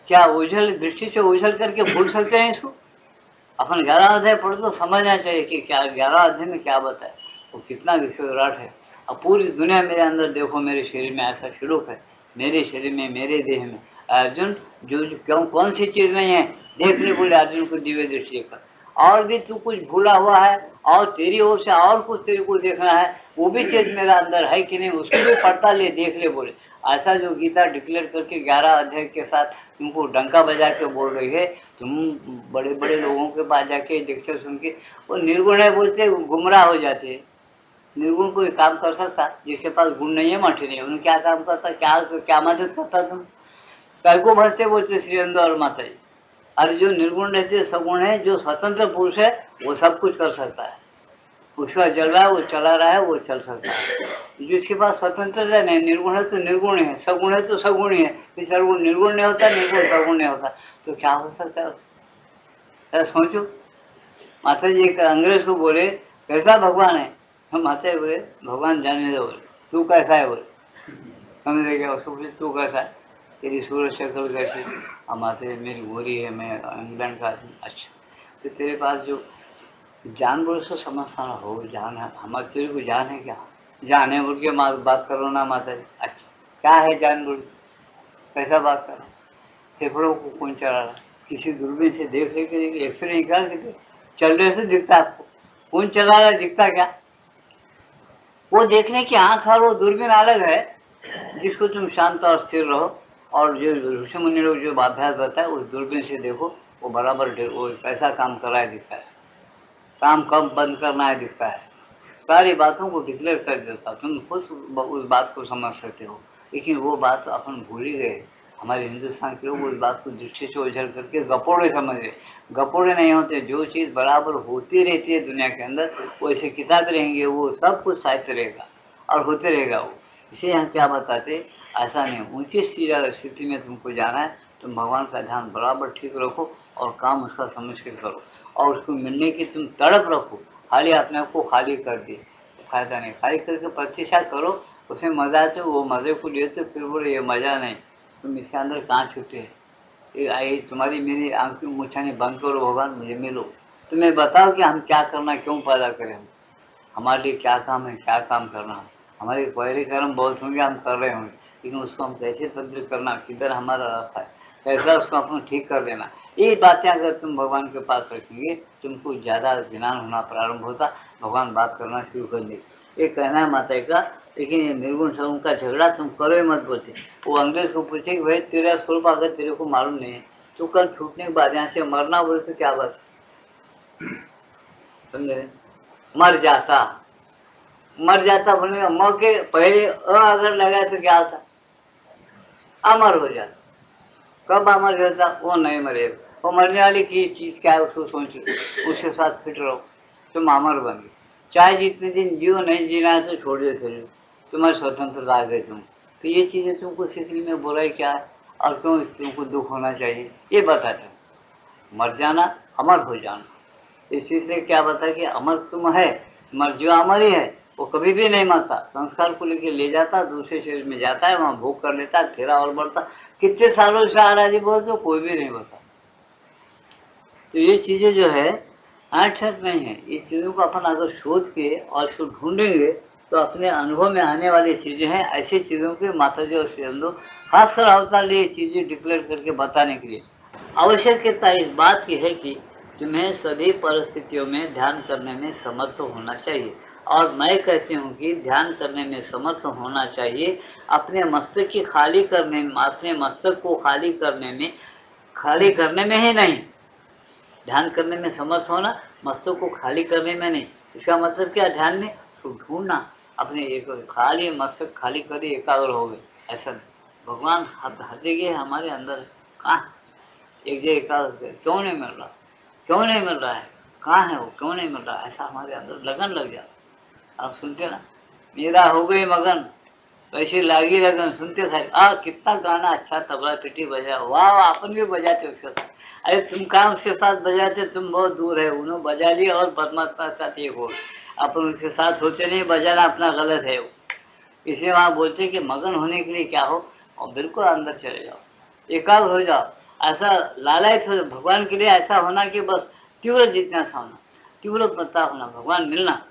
Speaker 1: क्या, ओझल दृष्टि से ओझल करके भूल सकते हैं इसको। अपन 11 अध्याय पढ़ो तो समझना चाहिए कि क्या 11 अध्याय में क्या बताया, वो कितना विश्व विराट है। अब पूरी दुनिया मेरे अंदर देखो, मेरे शरीर में ऐसा श्लोक है, मेरे शरीर में, मेरे देह में अर्जुन जो क्यों कौन सी चीज नहीं है, देखने बोले अर्जुन को दिव्य दृष्टि कर। और भी तू कुछ भूला हुआ है, और तेरी ओर से और कुछ तेरे को देखना है, वो भी चीज मेरा अंदर है कि नहीं, उसको भी पढ़ता ले, देख ले बोले। ऐसा जो गीता डिक्लेयर करके 11 अध्याय के साथ तुमको डंका बजा के बोल रही है, तुम बड़े बड़े लोगों के पास जाके देखते सुन के वो निर्गुण है बोलते गुमराह हो जाते हैं। निर्गुण कोई काम कर सकता, जिसके पास गुण नहीं है, मठ नहीं है, उन्हें क्या काम करता, क्या क्या मदद करता तुम। कई को भर से बोलते श्री और माता जी। और जो निर्गुण रहते सगुण है, जो स्वतंत्र पुरुष है, वो सब कुछ कर सकता है, उसका जल रहा है वो चला रहा है, वो चल सकता है। जिसके पास स्वतंत्रता नहीं, निर्गुण है तो निर्गुण है, सगुण है तो सगुण ही है, फिर सगुण निर्गुण नहीं होता, निर्गुण सगुण नहीं होता, तो क्या हो सकता है। सोचो, माता जी एक अंग्रेज को बोले कैसा भगवान है, हम माता जी बोले भगवान जाने दो, बोले तू कैसा है, बोले समझ गया। उसको बोले तू कैसा है, तेरी सूरज शक्ल कैसी, हम माता मेरी गोरी है, मैं इंग्लैंड का आदमी। अच्छा तो तेरे पास जो जान बोले तो समझता ना हो, जान है हमारे, तेरे को जान है क्या, जान है बोल के बात करो ना माता जी। अच्छा क्या है जान बोल, कैसा बात करो, फेफड़ों को कौन चला रहा, किसी दूरबीन से देख लेके एक्सरे निकाल के दे, चल रहे से दिखता आपको, कौन चला रहा दिखता क्या, वो देखने की आंख और वो दूरबीन अलग है। जिसको तुम शांत और स्थिर रहो, और जो ऋषि मुनि लोग जो अभ्यास बताए उस दूरबीन से देखो, वो बराबर वो कैसा काम कर रहा है दिखता है, काम कब बंद करना है दिखता है, सारी बातों को डिक्लेयर कर देता, तुम खुद उस बात को समझ सकते हो। लेकिन वो बात तो अपन भूल ही गए, हमारे हिंदुस्तान के लोग उस बात को दृष्टि से उछल करके गपोड़े समझ गए। गपोड़े नहीं होते, जो चीज़ बराबर होती रहती है दुनिया के अंदर, वैसे किताब रहेंगे, वो सब कुछ साहित्य रहेगा और होते रहेगा वो। इसे यहाँ क्या बताते, ऐसा नहीं, ऊँची स्थिति में तुमको जाना है, तुम भगवान का ध्यान बराबर ठीक रखो और काम उसका समझ के करो, और उसको मिलने की तुम तड़प रखो। खाली अपने आप को खाली कर दिए तो फायदा नहीं, खाली करके प्रतीक्षा करो, उसे मजा से वो मजे को लिए तो फिर बोले ये मजा नहीं, तुम इसके अंदर कहाँ छूटे है, ये तुम्हारी मेरी आंख की मुछानी बंद करो, भगवान मुझे मिलो, तुम्हें बताओ कि हम क्या करना, क्यों पैदा करें, हमारे लिए क्या काम है, क्या काम करना है। हमारे पहले कर्म बहुत होंगे, हम कर रहे होंगे, लेकिन उसको हम कैसे तब्दील करना, किधर हमारा रास्ता है, कैसा उसको अपना ठीक कर देना, ये बातें अगर तुम भगवान के पास रखेंगे, तुमको ज़्यादा ज्ञान होना प्रारंभ होता, भगवान बात करना शुरू कर देंगे। ये कहना है माता का। लेकिन ये निर्गुण सगुण का झगड़ा तुम करो ही मत बोलते। वो अंग्रेज को पूछे कि भाई तेरा स्वरूप अगर तेरे को मालूम नहीं है, तो कल छूटने के बाद यहाँ से मरना बोले तो क्या बात, समझे, मर जाता बोले, म के पहले अगर लगा तो क्या होता, अमर हो जाता। कब अमर रहता, वो नहीं मरेगा, वो मरने वाली की चीज क्या है उसको सोचो, उसके साथ फिट रहो, तुम अमर बन गए। चाहे जितने दिन जियो, नहीं जीना है तो छोड़ दो, फिर तुम्हारी स्वतंत्रता आ गई तुम। तो ये चीजें तुमको सीखने में बुराई क्या है, और क्यों तुमको दुख होना चाहिए, ये बताते। मर जाना, अमर हो जाना, इस चीज से क्या बता कि अमर तुम है, मर जो अमर ही है, वो कभी भी नहीं मरता, संस्कार को लेके ले जाता, दूसरे शरीर में जाता है, वहां भोग कर लेता, तेरा और बढ़ता। कितने सालों से आ रहा है जी बोल तो कोई भी नहीं बता। तो ये चीजें जो है आठ नहीं है, इस चीजों को अपन अगर सोच के और इसको ढूंढेंगे तो अपने अनुभव में आने वाली चीजें हैं। ऐसी चीजों के माता जी और श्री खासकर अवतार लिए चीजें डिक्लेयर करके बताने के लिए आवश्यकता इस बात की है कि तुम्हें सभी परिस्थितियों में ध्यान करने में समर्थ होना चाहिए। और मैं कहती हूँ कि ध्यान करने में समर्थ होना चाहिए अपने मस्तक की खाली करने में, अपने मस्तक को खाली करने में ही नहीं, ध्यान करने में समर्थ होना, मस्तक को खाली करने में नहीं। इसका मतलब क्या, ध्यान में तो ढूंढना अपने एक खाली मस्तक खाली कर एकाग्र हो गए, ऐसा नहीं। भगवान हृदय हमारे अंदर कहाँ एक जगह एकाग्र क्यों नहीं मिल रहा, क्यों नहीं मिल रहा है, कहाँ है वो, क्यों नहीं मिल रहा, ऐसा हमारे अंदर लगन लग जाता। आप सुनते ना, मेरा हो गई मगन वैसे लागी लगन, सुनते थे कितना गाना अच्छा, तबला पिटी बजा, वाह वाह, अपन भी बजाते उसके साथ। अरे तुम कहाँ उसके साथ बजाते, तुम बहुत दूर है, उन्होंने बजा लिया और परमात्मा के साथ एक हो, अपन उसके साथ होते नहीं, बजाना अपना गलत है वो। इसलिए वहां बोलते कि मगन होने के लिए क्या हो, और बिल्कुल अंदर चले जाओ, एकाग्र हो जाओ। ऐसा लालच हो भगवान के लिए, ऐसा होना कि बस तीव्र जिज्ञासा होना, तीव्र पता होना, भगवान मिलना।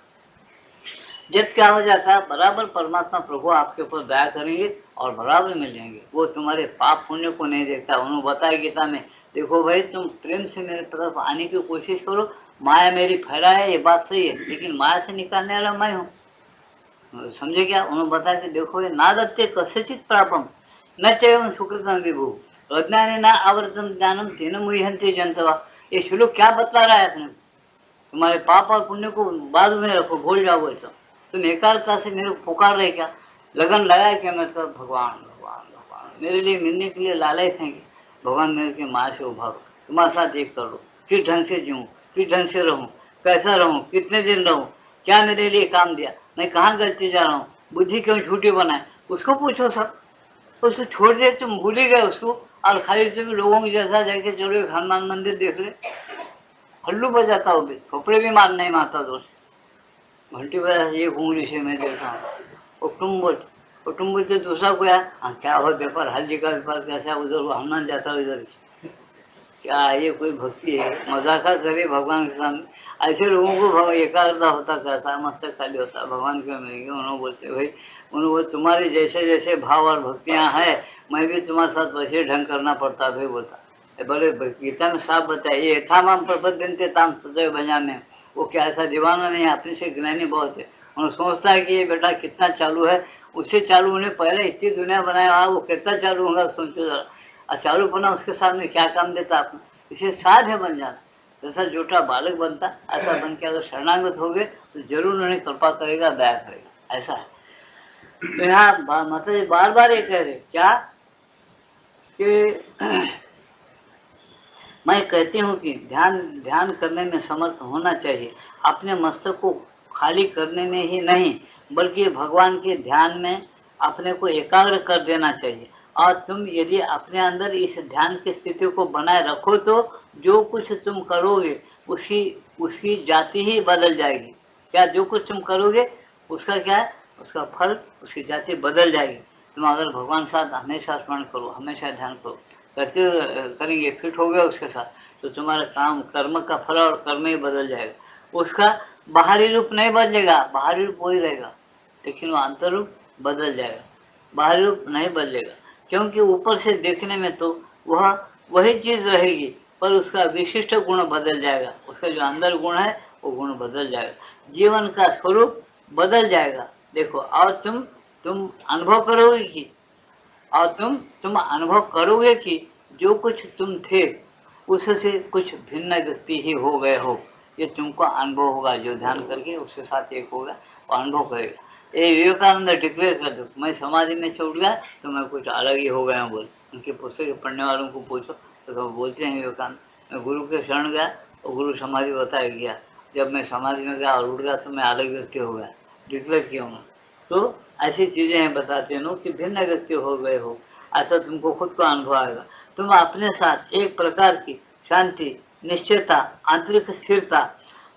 Speaker 1: जब क्या हो जाता है, बराबर परमात्मा प्रभु आपके ऊपर दया करेंगे और बराबर मिल जाएंगे। वो तुम्हारे पाप पुण्य को नहीं देखता। उन्होंने बताया गीता में, देखो भाई तुम प्रेम से मेरे तरफ आने की कोशिश करो, माया मेरी फैला है, ये बात सही है, लेकिन माया से निकालने वाला मैं हूँ, समझे क्या। उन्होंने बताया कि देखो ये नादत्ते कस्यचित प्रापम न चैवं सुकृतम विभु अज्ञाने न आवृतम ज्ञानम तेन मुह्यन्ते जन्तवा। ये श्लोक क्या बतला रहा है अपने को, तुम्हारे पाप और पुण्य को बाद में रखो, भूल जाओ ऐसा। तुम एकाग्रता से मेरे को पुकार रहे, क्या लगन लगाया क्या, मैं तो भगवान भगवान भगवान मेरे लिए मिलने के लिए लालच हैं, भगवान मेरे के माँ से उभारो, तुम्हारे साथ एक कर लो, किस ढंग से जीऊँ, किस ढंग से रहूँ, कैसा रहूँ, कितने दिन रहूँ, क्या मेरे लिए काम दिया, मैं कहाँ गलती जा रहा हूँ, बुद्धि क्यों छूटी बनाए, उसको पूछो सब। उसको छोड़ दे, तुम भूल ही गए उसको, और खाली तुम लोगों के जैसा जाके चलो एक हनुमान मंदिर देख ले, हल्लू बजाता हो, थोपड़े भी मार नहीं मारता दोस्त, घंटी बजा ये उंगली से मैं देखा हूँ। वो तुम बोलते दूसरा को यार क्या हो व्यापार, हर जगह व्यापार कैसा, उधर हनुमान जाता हो इधर, क्या ये कोई भक्ति है, मजाका करे भगवान के सामने। ऐसे लोगों को एकाग्रता होता कैसा, मस्तक खाली होता, भगवान क्यों मिलेंगे। उन्होंने बोलते भाई, उन्होंने तुम्हारे जैसे जैसे भाव और भक्तियाँ हैं, मैं भी तुम्हारे साथ वैसे ढंग करना पड़ता भाई बोलता। बड़े गीता में साफ बताया, ये यथामाम प्रपद्यन्ते ताम सदैव भजाम्यहम्। वो क्या ऐसा दीवाना नहीं है, अपने से ज्ञानी बहुत है। उन्होंने सोचता है कि ये बेटा कितना चालू है, उससे चालू होने पहले इतनी दुनिया बनाया, वो कितना चालू होगा सोचो जरा, और चालू बना उसके सामने क्या काम देता आपने, इसे साध है बन जाना। जैसा छोटा बालक बनता ऐसा बन के अगर शरणागत हो गए तो जरूर उन्हें कृपा करेगा, दया करेगा, ऐसा है। तो यहाँ माता जी बार बार ये कह रहे क्या कि मैं कहती हूँ कि ध्यान करने में समर्थ होना चाहिए, अपने मस्तक को खाली करने में ही नहीं, बल्कि भगवान के ध्यान में अपने को एकाग्र कर देना चाहिए। और तुम यदि अपने अंदर इस ध्यान की स्थिति को बनाए रखो तो जो कुछ तुम करोगे उसकी जाति ही बदल जाएगी। क्या जो कुछ तुम करोगे उसका क्या है, उसका फल, उसकी जाति बदल जाएगी। तुम अगर भगवान साथ हमेशा स्मरण करो, हमेशा ध्यान करो, कैसे करेंगे, फिट हो गया उसके साथ, तो तुम्हारा काम कर्म का फल और कर्म ही बदल जाएगा। उसका बाहरी रूप नहीं बदलेगा, बाहरी रूप वही रहेगा, लेकिन वो अंतर रूप बदल जाएगा, बाहरी रूप नहीं बदलेगा। क्योंकि ऊपर से देखने में तो वह वही चीज रहेगी, पर उसका विशिष्ट गुण बदल जाएगा, उसका जो अंदर गुण है वो गुण बदल जाएगा, जीवन का स्वरूप बदल जाएगा। देखो, और तुम अनुभव करोगे कि और तुम अनुभव करोगे कि जो कुछ तुम थे उससे कुछ भिन्न व्यक्ति ही हो गए हो। ये तुमको अनुभव होगा, जो ध्यान करके उसके साथ एक होगा और अनुभव करेगा। ये विवेकानंद डिक्लेयर कर दो, मैं समाधि में छूट गया तो मैं कुछ अलग ही हो गया बोल। उनकी पुस्तकें पढ़ने वालों को पूछो तो बोलते हैं विवेकानंद, मैं गुरु के शरण गया और गुरु समाधि बताया गया, जब मैं समाधि में गया और उठ गया तो मैं अलग व्यक्ति हो गया, डिक्लेयर किया उन्होंने। तो ऐसी चीजें हैं बताते हैं कि भिन्न व्यक्ति हो गए हो, ऐसा तुमको खुद को अनुभव आएगा। तुम अपने साथ एक प्रकार की शांति, निश्चयता, आंतरिक स्थिरता,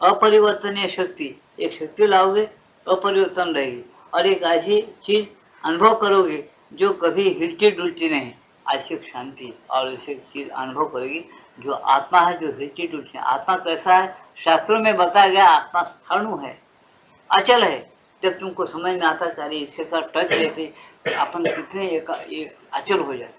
Speaker 1: अपरिवर्तनीय शक्ति, एक शक्ति लाओगे अपरिवर्तन रहेगी। और एक ऐसी चीज अनुभव करोगे जो कभी हिलती डुलती नहीं, ऐसी शांति। और ऐसी चीज अनुभव करोगी जो आत्मा है, जो हिलती डुलती है। आत्मा कैसा है? शास्त्रों में बताया गया आत्मा स्थाणु है, अचल है। जब तुमको समझ में आता है इसके साथ टच लेते अपन कितने एक अचल हो जाते,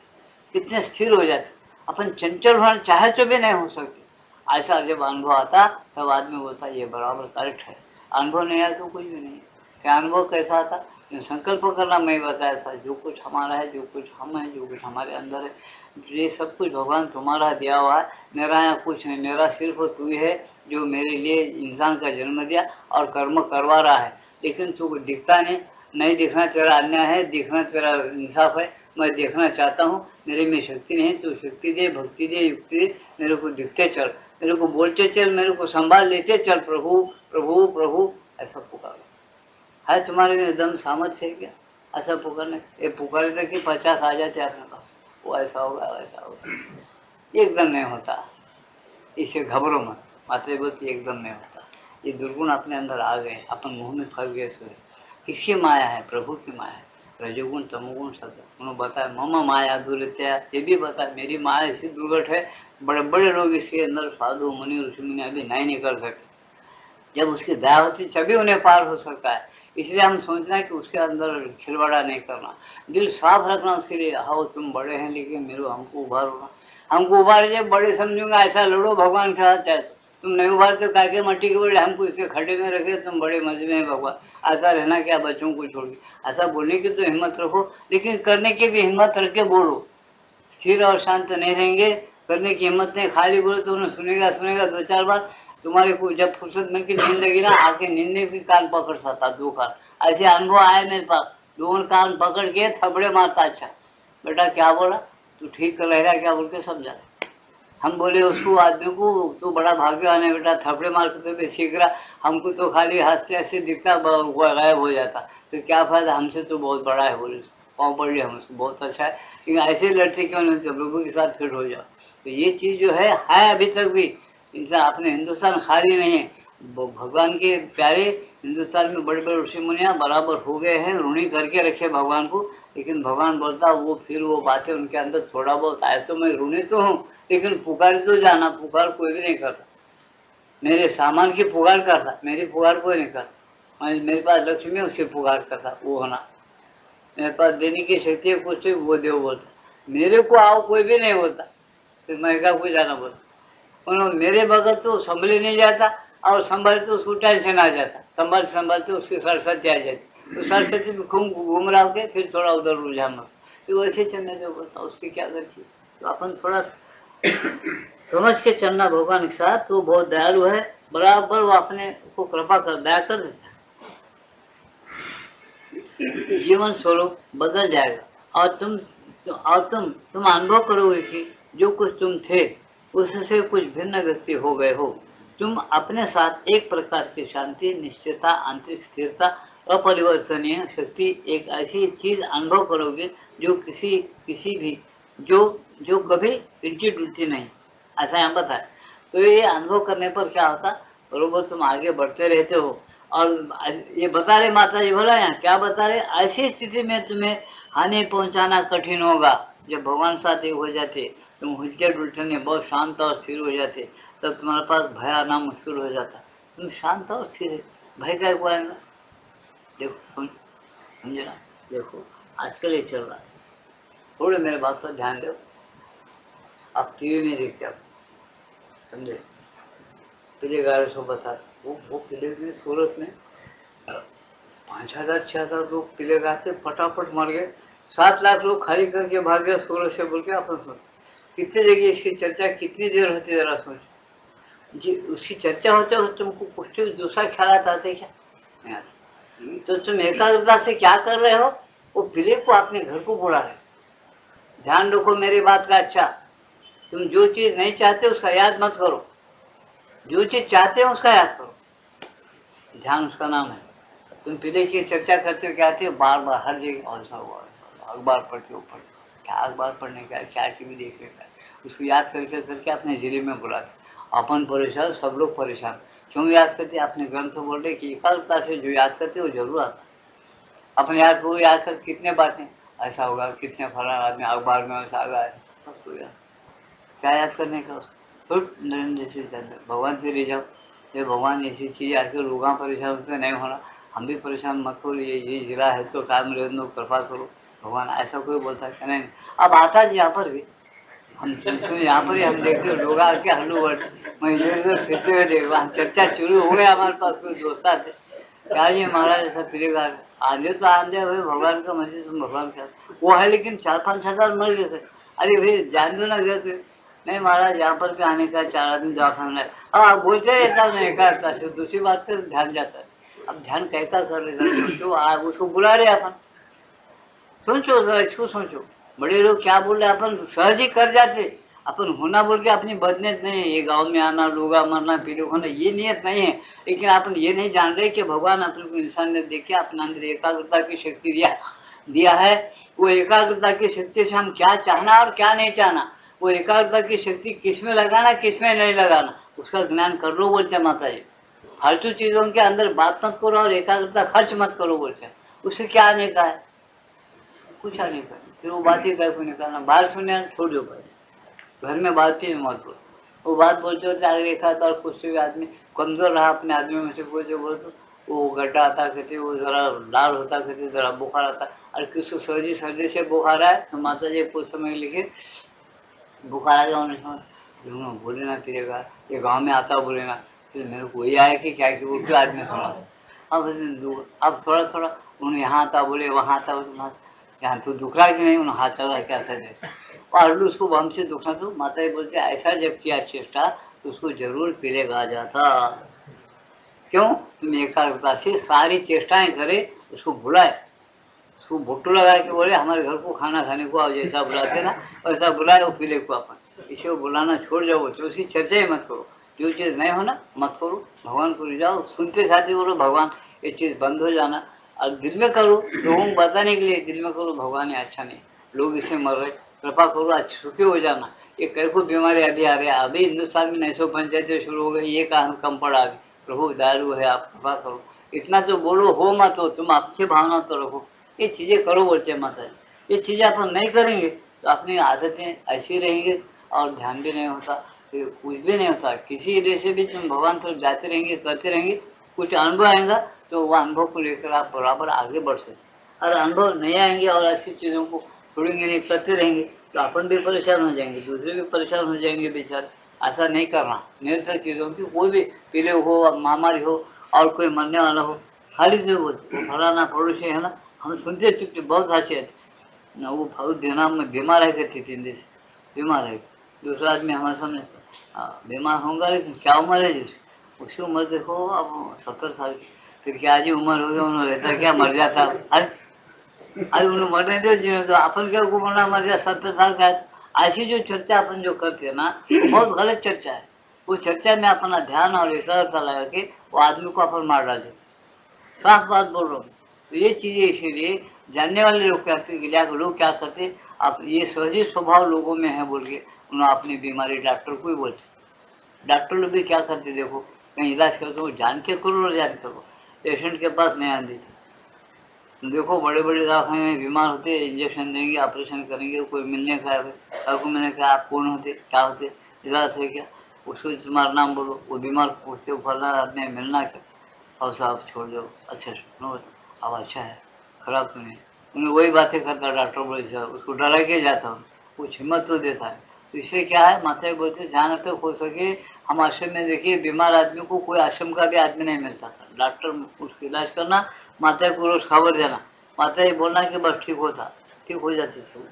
Speaker 1: कितने स्थिर हो जाते। अपन चंचल होना चाहे तो भी नहीं हो सकते। ऐसा जब अनुभव आता तब आदमी बोलता ये बराबर करेक्ट है। अनुभव नहीं आया तो कुछ भी नहीं। क्या अनुभव कैसा आता? संकल्प करना मैं बताया था, जो कुछ हमारा है, जो कुछ हम है, जो कुछ हमारे अंदर है, ये सब कुछ भगवान तुम्हारा दिया हुआ है। मेरा यहाँ कुछ नहीं, मेरा सिर्फ तू ही है जो मेरे लिए इंसान का जन्म दिया और कर्म करवा रहा है। लेकिन तू दिखता नहीं दिखना तेरा अन्याय है, दिखना तेरा इंसाफ है। मैं देखना चाहता हूँ, मेरे में शक्ति नहीं, तू शक्ति दे, भक्ति दे, युक्ति दे, मेरे को दिखते चल, मेरे को बोलते चल, मेरे को संभाल लेते चल, प्रभु प्रभु प्रभु ऐसा पुकारो। है तुम्हारे में एकदम सामर्थ्य है क्या ऐसा पुकारने? ये पुकारे तक कि 50 आ जाते अपने पास, वो ऐसा होगा वैसा होगा, एकदम नहीं होता। इसे घबरो मत, माते बोलती एकदम नहीं होता। ये दुर्गुण अपने अंदर आ गए, अपन मुंह में फंस गए सोए। किसकी माया है? प्रभु की माया है। रजोगुण तमोगुण शब्द उन्होंने बताया, मम माया दुर्गत्या, ये भी बताया मेरी माया ऐसी दुर्गट है, बड़े बड़े लोग इसके अंदर साधु मुनि ऋषि मुनि अभी नहीं निकल सकते। जब उसकी दया होती तभी उन्हें पार हो सकता है। इसलिए हम सोचना है कि उसके अंदर खिलवाड़ा नहीं करना, दिल साफ रखना उसके लिए। हाँ तुम बड़े हैं लेकिन मेरे हमको उभारो, हमको उभार बड़े समझूंगा ऐसा लड़ो भगवान के साथ। चाहे तुम नहीं उभारते काके मट्टी के बड़े, हमको इसके खड्डे में रखे, तुम बड़े मजे में है भगवान, ऐसा रहना क्या बच्चों को छोड़ के। ऐसा बोलने की तो हिम्मत रखो, लेकिन करने की भी हिम्मत रख के बोलो। स्थिर और शांत नहीं रहेंगे, करने की हिम्मत नहीं, खाली बोलो तो उन्हें सुनेगा 2-4 बार। तुम्हारे को जब फुर्सत में की नींद लगी ना, आके नींद भी कान पकड़ सकता, 2 कान। ऐसे अनुभव आए मेरे पास, 2 कान पकड़ के थपड़े मारता। अच्छा बेटा क्या बोला, तू ठीक कर रहा क्या बोल के समझा। हम बोले उसको आदमी को, तू बड़ा भाग्यवान है बेटा, थपड़े मार के तो सीख रहा, हमको तो खाली हाथ से ऐसे दिखता गायब हो जाता, तो क्या फायदा, हमसे तो बहुत बड़ा है। बोले पाँव पड़ लिया हमसे, बहुत अच्छा है, लेकिन ऐसे लड़ते क्यों नहीं, प्रभु के साथ फिट हो जाओ। तो ये चीज जो है अभी तक भी इंसान अपने हिंदुस्तान खाली नहीं है। भगवान के प्यारे हिंदुस्तान में बड़े बड़े ऋषि मुनिया बराबर हो गए हैं, ऋणी करके रखे भगवान को। लेकिन भगवान बोलता वो फिर वो बातें उनके अंदर थोड़ा बहुत आए, तो मैं ऋणी तो हूँ, लेकिन पुकार तो जाना, पुकार कोई भी नहीं करता। मेरे सामान की पुकार करता, मेरी पुकार कोई नहीं करता। मेरे पास लक्ष्मी है, उसकी पुकार करता, वो होना। मेरे पास देने की शक्ति है, कुछ वो देव बोलता। मेरे को आओ कोई भी नहीं बोलता, फिर मैं क्या कोई जाना बोलता। उन्होंने मेरे बगैर तो संभले नहीं जाता, और संभल तो उसको टेंशन आ जाता, संभलते उसकी सरस्वती आ जाती, तो सरस्वती में घूम रहा के फिर थोड़ा उधर रुझान, तो वैसे चलने दो बोलता, उसकी क्या गलती। तो अपन थोड़ा समझ के चलना भगवान के साथ, तो बहुत दयालु है, बराबर वो अपने को कृपा कर दया कर देता है। जीवन स्वरूप बदल जाएगा, और तुम अनुभव करोगे कि जो कुछ तुम थे उससे कुछ भिन्न व्यक्ति हो गए हो। तुम अपने साथ एक प्रकार की शांति, निश्चयता, आंतरिक स्थिरता, अपरिवर्तनीय शक्ति, एक ऐसी चीज अनुभव करोगे जो किसी भी जो कभी हिलती डुलती नहीं, ऐसा यहाँ बताया। तो ये अनुभव करने पर क्या होता, बरोबर तुम आगे बढ़ते रहते हो। और ये बता रहे माता जी, बोला यहाँ क्या बता रहे, ऐसी स्थिति में तुम्हें हानि पहुंचाना कठिन होगा। जब भगवान साथ एक हो जाते, तुम हिलते डुलते नहीं, बहुत शांत और स्थिर हो जाते, तब तुम्हारे पास भय आना मुश्किल हो जाता। तुम शांत और स्थिर है, भय क्या को आएगा। देखो समझे ना, देखो आजकल ये चल रहा है, थोड़े मेरे बात पर ध्यान दो। आप टीवी में देखते हो, समझे, पिले गारे सो बता, वो पिले में सूरत में 5,000-6,000 लोग पिले गाय से फटाफट मर गए, 7 लाख लोग खाली करके भाग गए सूरत से, बोल के अपन सुन। कितनी जगह इसकी चर्चा कितनी देर होती, जरा सोच जी। उसकी चर्चा होते हो तुमको कुछ दूसरा ख्याल आते क्या? तो तुम एकाग्रता से क्या कर रहे हो, वो पिले को अपने घर को बुला रहे। ध्यान रखो मेरी बात का, अच्छा तुम जो चीज नहीं चाहते उसका याद मत करो, जो चीज चाहते हो उसका याद करो। ध्यान उसका नाम है। तुम पिले की चर्चा करते हो, क्या आते हो बार बार हर जगह, और अखबार पढ़ते हो, क्या अखबार पढ़ने का, क्या टीवी देखने का, उसको याद करके अपने जिले में बुलाते। अपन परेशान, सब लोग परेशान, क्यों याद करते? अपने ग्रंथ बोल रहे कि एकाग्रता से जो याद करते वो जरूर आता। अपने याद को याद कर कितने बातें ऐसा होगा, कितने फला आदमी अखबार में ऐसा आ गया, बस हो गया। क्या याद करने का? तो नरेंद्र जैसे भगवान से ले जाओ, ये भगवान ऐसी चीज आके लोग परेशान होते नहीं होना, हम भी परेशान मत करो, ये जिला है तो काम रहे कृपा करो भगवान, ऐसा कोई बोलता है नहीं। अब आता जी यहाँ पर भी हम सुनते यहाँ पर ही हम देखते लोग आके हल्लू वर्ड, मैं इधर उधर फिरते हुए देख रहा, चर्चा शुरू हो गया। हमारे पास कोई दोस्त थे, क्या ये महाराज ऐसा फिरेगा? आंधे तो आंधे भाई, भगवान का मंदिर तुम भगवान का वो है, लेकिन 4-5 हजार मर गए थे। अरे भाई जान दो ना गए थे। नहीं महाराज यहाँ पर भी आने का 4 आदमी दवाखाना है। हाँ बोलते रहता नहीं करता, दूसरी बात पर ध्यान जाता है। अब ध्यान कैसा कर लेगा? सोचो, आप उसको बुला रहे अपन, सोचो जरा, इसको सोचो। बड़े लोग क्या बोल रहे, अपन सहज ही कर जाते। अपन होना बोल के अपनी बदनीयत नहीं है, ये गांव में आना, लोगा मरना, पीले होना, ये नियत नहीं है। लेकिन अपन ये नहीं जान रहे कि भगवान अपन को इंसान ने देखे अपने अंदर एकाग्रता की शक्ति दिया है। वो एकाग्रता की शक्ति से हम क्या चाहना और क्या नहीं चाहना, वो एकाग्रता की शक्ति किसमें लगाना किसमें नहीं लगाना, उसका ज्ञान कर लो बोलते माता जी। फालतू चीजों के अंदर बात मत करो और एकाग्रता खर्च मत करो बोलते, उससे क्या आने का है? कुछ आने का। फिर वो बात ही को निकालना, बाहर सुनने छोड़ दो भाई, घर में बात ही मत बोलो। वो बात बोलते होते आगे देखा था, और कुछ भी आदमी कमजोर रहा अपने आदमी में से कोई जो बोलते, वो गड्ढा आता कहते, वो जरा लाल होता कहते, जरा बुखार आता। और किसको सर्दी सर्दी से बुखार आए तो माता जी कुछ समय लिखे बुखार आ गया उन्हें बोले ना फिरेगा, ये गाँव में आता बोले ना, फिर मेरे को वही आया कि क्या कि वो क्या आदमी सुना। अब थोड़ा थोड़ा उन्हें यहाँ आता बोले, वहाँ आता बोले, यहाँ तो दुख रहा कि नहीं, उन्हें हाथ लगा क्या सर और उसको बम से दुखना, तो माता जी बोलते ऐसा जब किया चेष्टा तो उसको जरूर पीलेगा जाता। क्यों? तुम एकाग्रता से सारी चेष्टाएं करे, उसको बुलाए, उसको भुट्टू लगा के बोले हमारे घर को खाना खाने को आओ, जैसा बुलाते ना वैसा बुलाए वो पीले को अपन। इसे वो बुलाना छोड़ जाओ, तो उसकी चर्चा ही मत करो, जो चीज़ नहीं होना मत करो, भगवान को ले जाओ, सुनते साथ ही बोलो भगवान ये चीज़ बंद हो जाना। और दिल में करो, लोगों को बताने के लिए दिल में करो भगवान ये अच्छा नहीं, लोग इसे मर रहे, कृपा करो आज सुखी हो जाना। ये कई को बीमारी अभी आ रही है, अभी हिंदुस्तान में 900 पंचायतें शुरू हो गई, ये कहा कम पड़ा अभी, प्रभु दारू है आप कृपा करो, इतना तो बोलो हो मत हो, तुम अच्छी भावना तो रखो, ये चीज़ें करो बोलते माता जी। ये चीज़ें अपन नहीं करेंगे तो अपनी आदतें ऐसी रहेंगे और ध्यान भी नहीं होता, तो कुछ भी नहीं होता। किसी एरिया से भी तुम भगवान तरफ जाते रहेंगे, करते रहेंगे, कुछ अनुभव आएगा तो वह अनुभव को लेकर आप बराबर आगे बढ़ सकते। और अनुभव नहीं आएंगे और ऐसी चीज़ों को छोड़ेंगे नहीं, करते रहेंगे तो अपन भी परेशान हो जाएंगे, दूसरे भी परेशान हो जाएंगे बेचारे। ऐसा नहीं करना, निरंतर चीज़ों की कोई भी पीले हो, महामारी हो और कोई मरने वाला हो, खाली से वो फलाना पड़ोसी है ना, हम सुनते चुपते बहुत अच्छे थे, वो बहुत दिना में बीमार है करती 3 दिन से बीमार है। दूसरा आदमी हमारे सामने बीमार होगा, लेकिन क्या उम्र है जिसकी, उसकी उम्र देखो अब 70 साल की, फिर क्या जी उम्र हो गया, उन्होंने रहता क्या मर जाता। अरे अरे उन्हें मरने दो जी, तो अपन क्या को मरना मर गया 70 साल का है। ऐसी जो चर्चा अपन जो करते हैं ना, बहुत गलत चर्चा है। वो चर्चा में अपना ध्यान और एकाग्रता लगा के वो आदमी को अपन मार डाले, साफ बात बोल रहा हूँ। तो ये चीजें इसीलिए जानने वाले लोग कहते हैं, लोग क्या करते, आप ये सहजी स्वभाव लोगों में है बोल के उन्होंने अपनी बीमारी डॉक्टर को ही बोलते। डॉक्टर लोग भी क्या करते देखो, कहीं इलाज करते हो जान के करो और जान करो, पेशेंट के पास नहीं आने देते। देखो बड़े बड़े दवाखाने में बीमार होते, इंजेक्शन देंगे, ऑपरेशन करेंगे, कोई मिलने का है, मैंने कहा आप कौन होते, क्या होते, इलाज है क्या, उसको तुम्हारा नाम बोलो, वो बीमार पूछते फलना आदमी मिलना क्या, और साहब छोड़ दो, अच्छा सुनो अब अच्छा है, खराब तो नहीं। उन्हें वही बातें करता डॉक्टर बोले साहब, उसको डरा के जाता हूँ, कुछ हिम्मत तो देता है। तो इससे क्या है, माता जी बोलते जहाँ तक हो सके हम आश्रम में देखिए, बीमार आदमी को कोई आश्रम का भी आदमी नहीं मिलता था, डॉक्टर उसका इलाज करना, माता को रोज खबर देना, माता जी बोलना कि बस ठीक होता, ठीक हो जाती थी।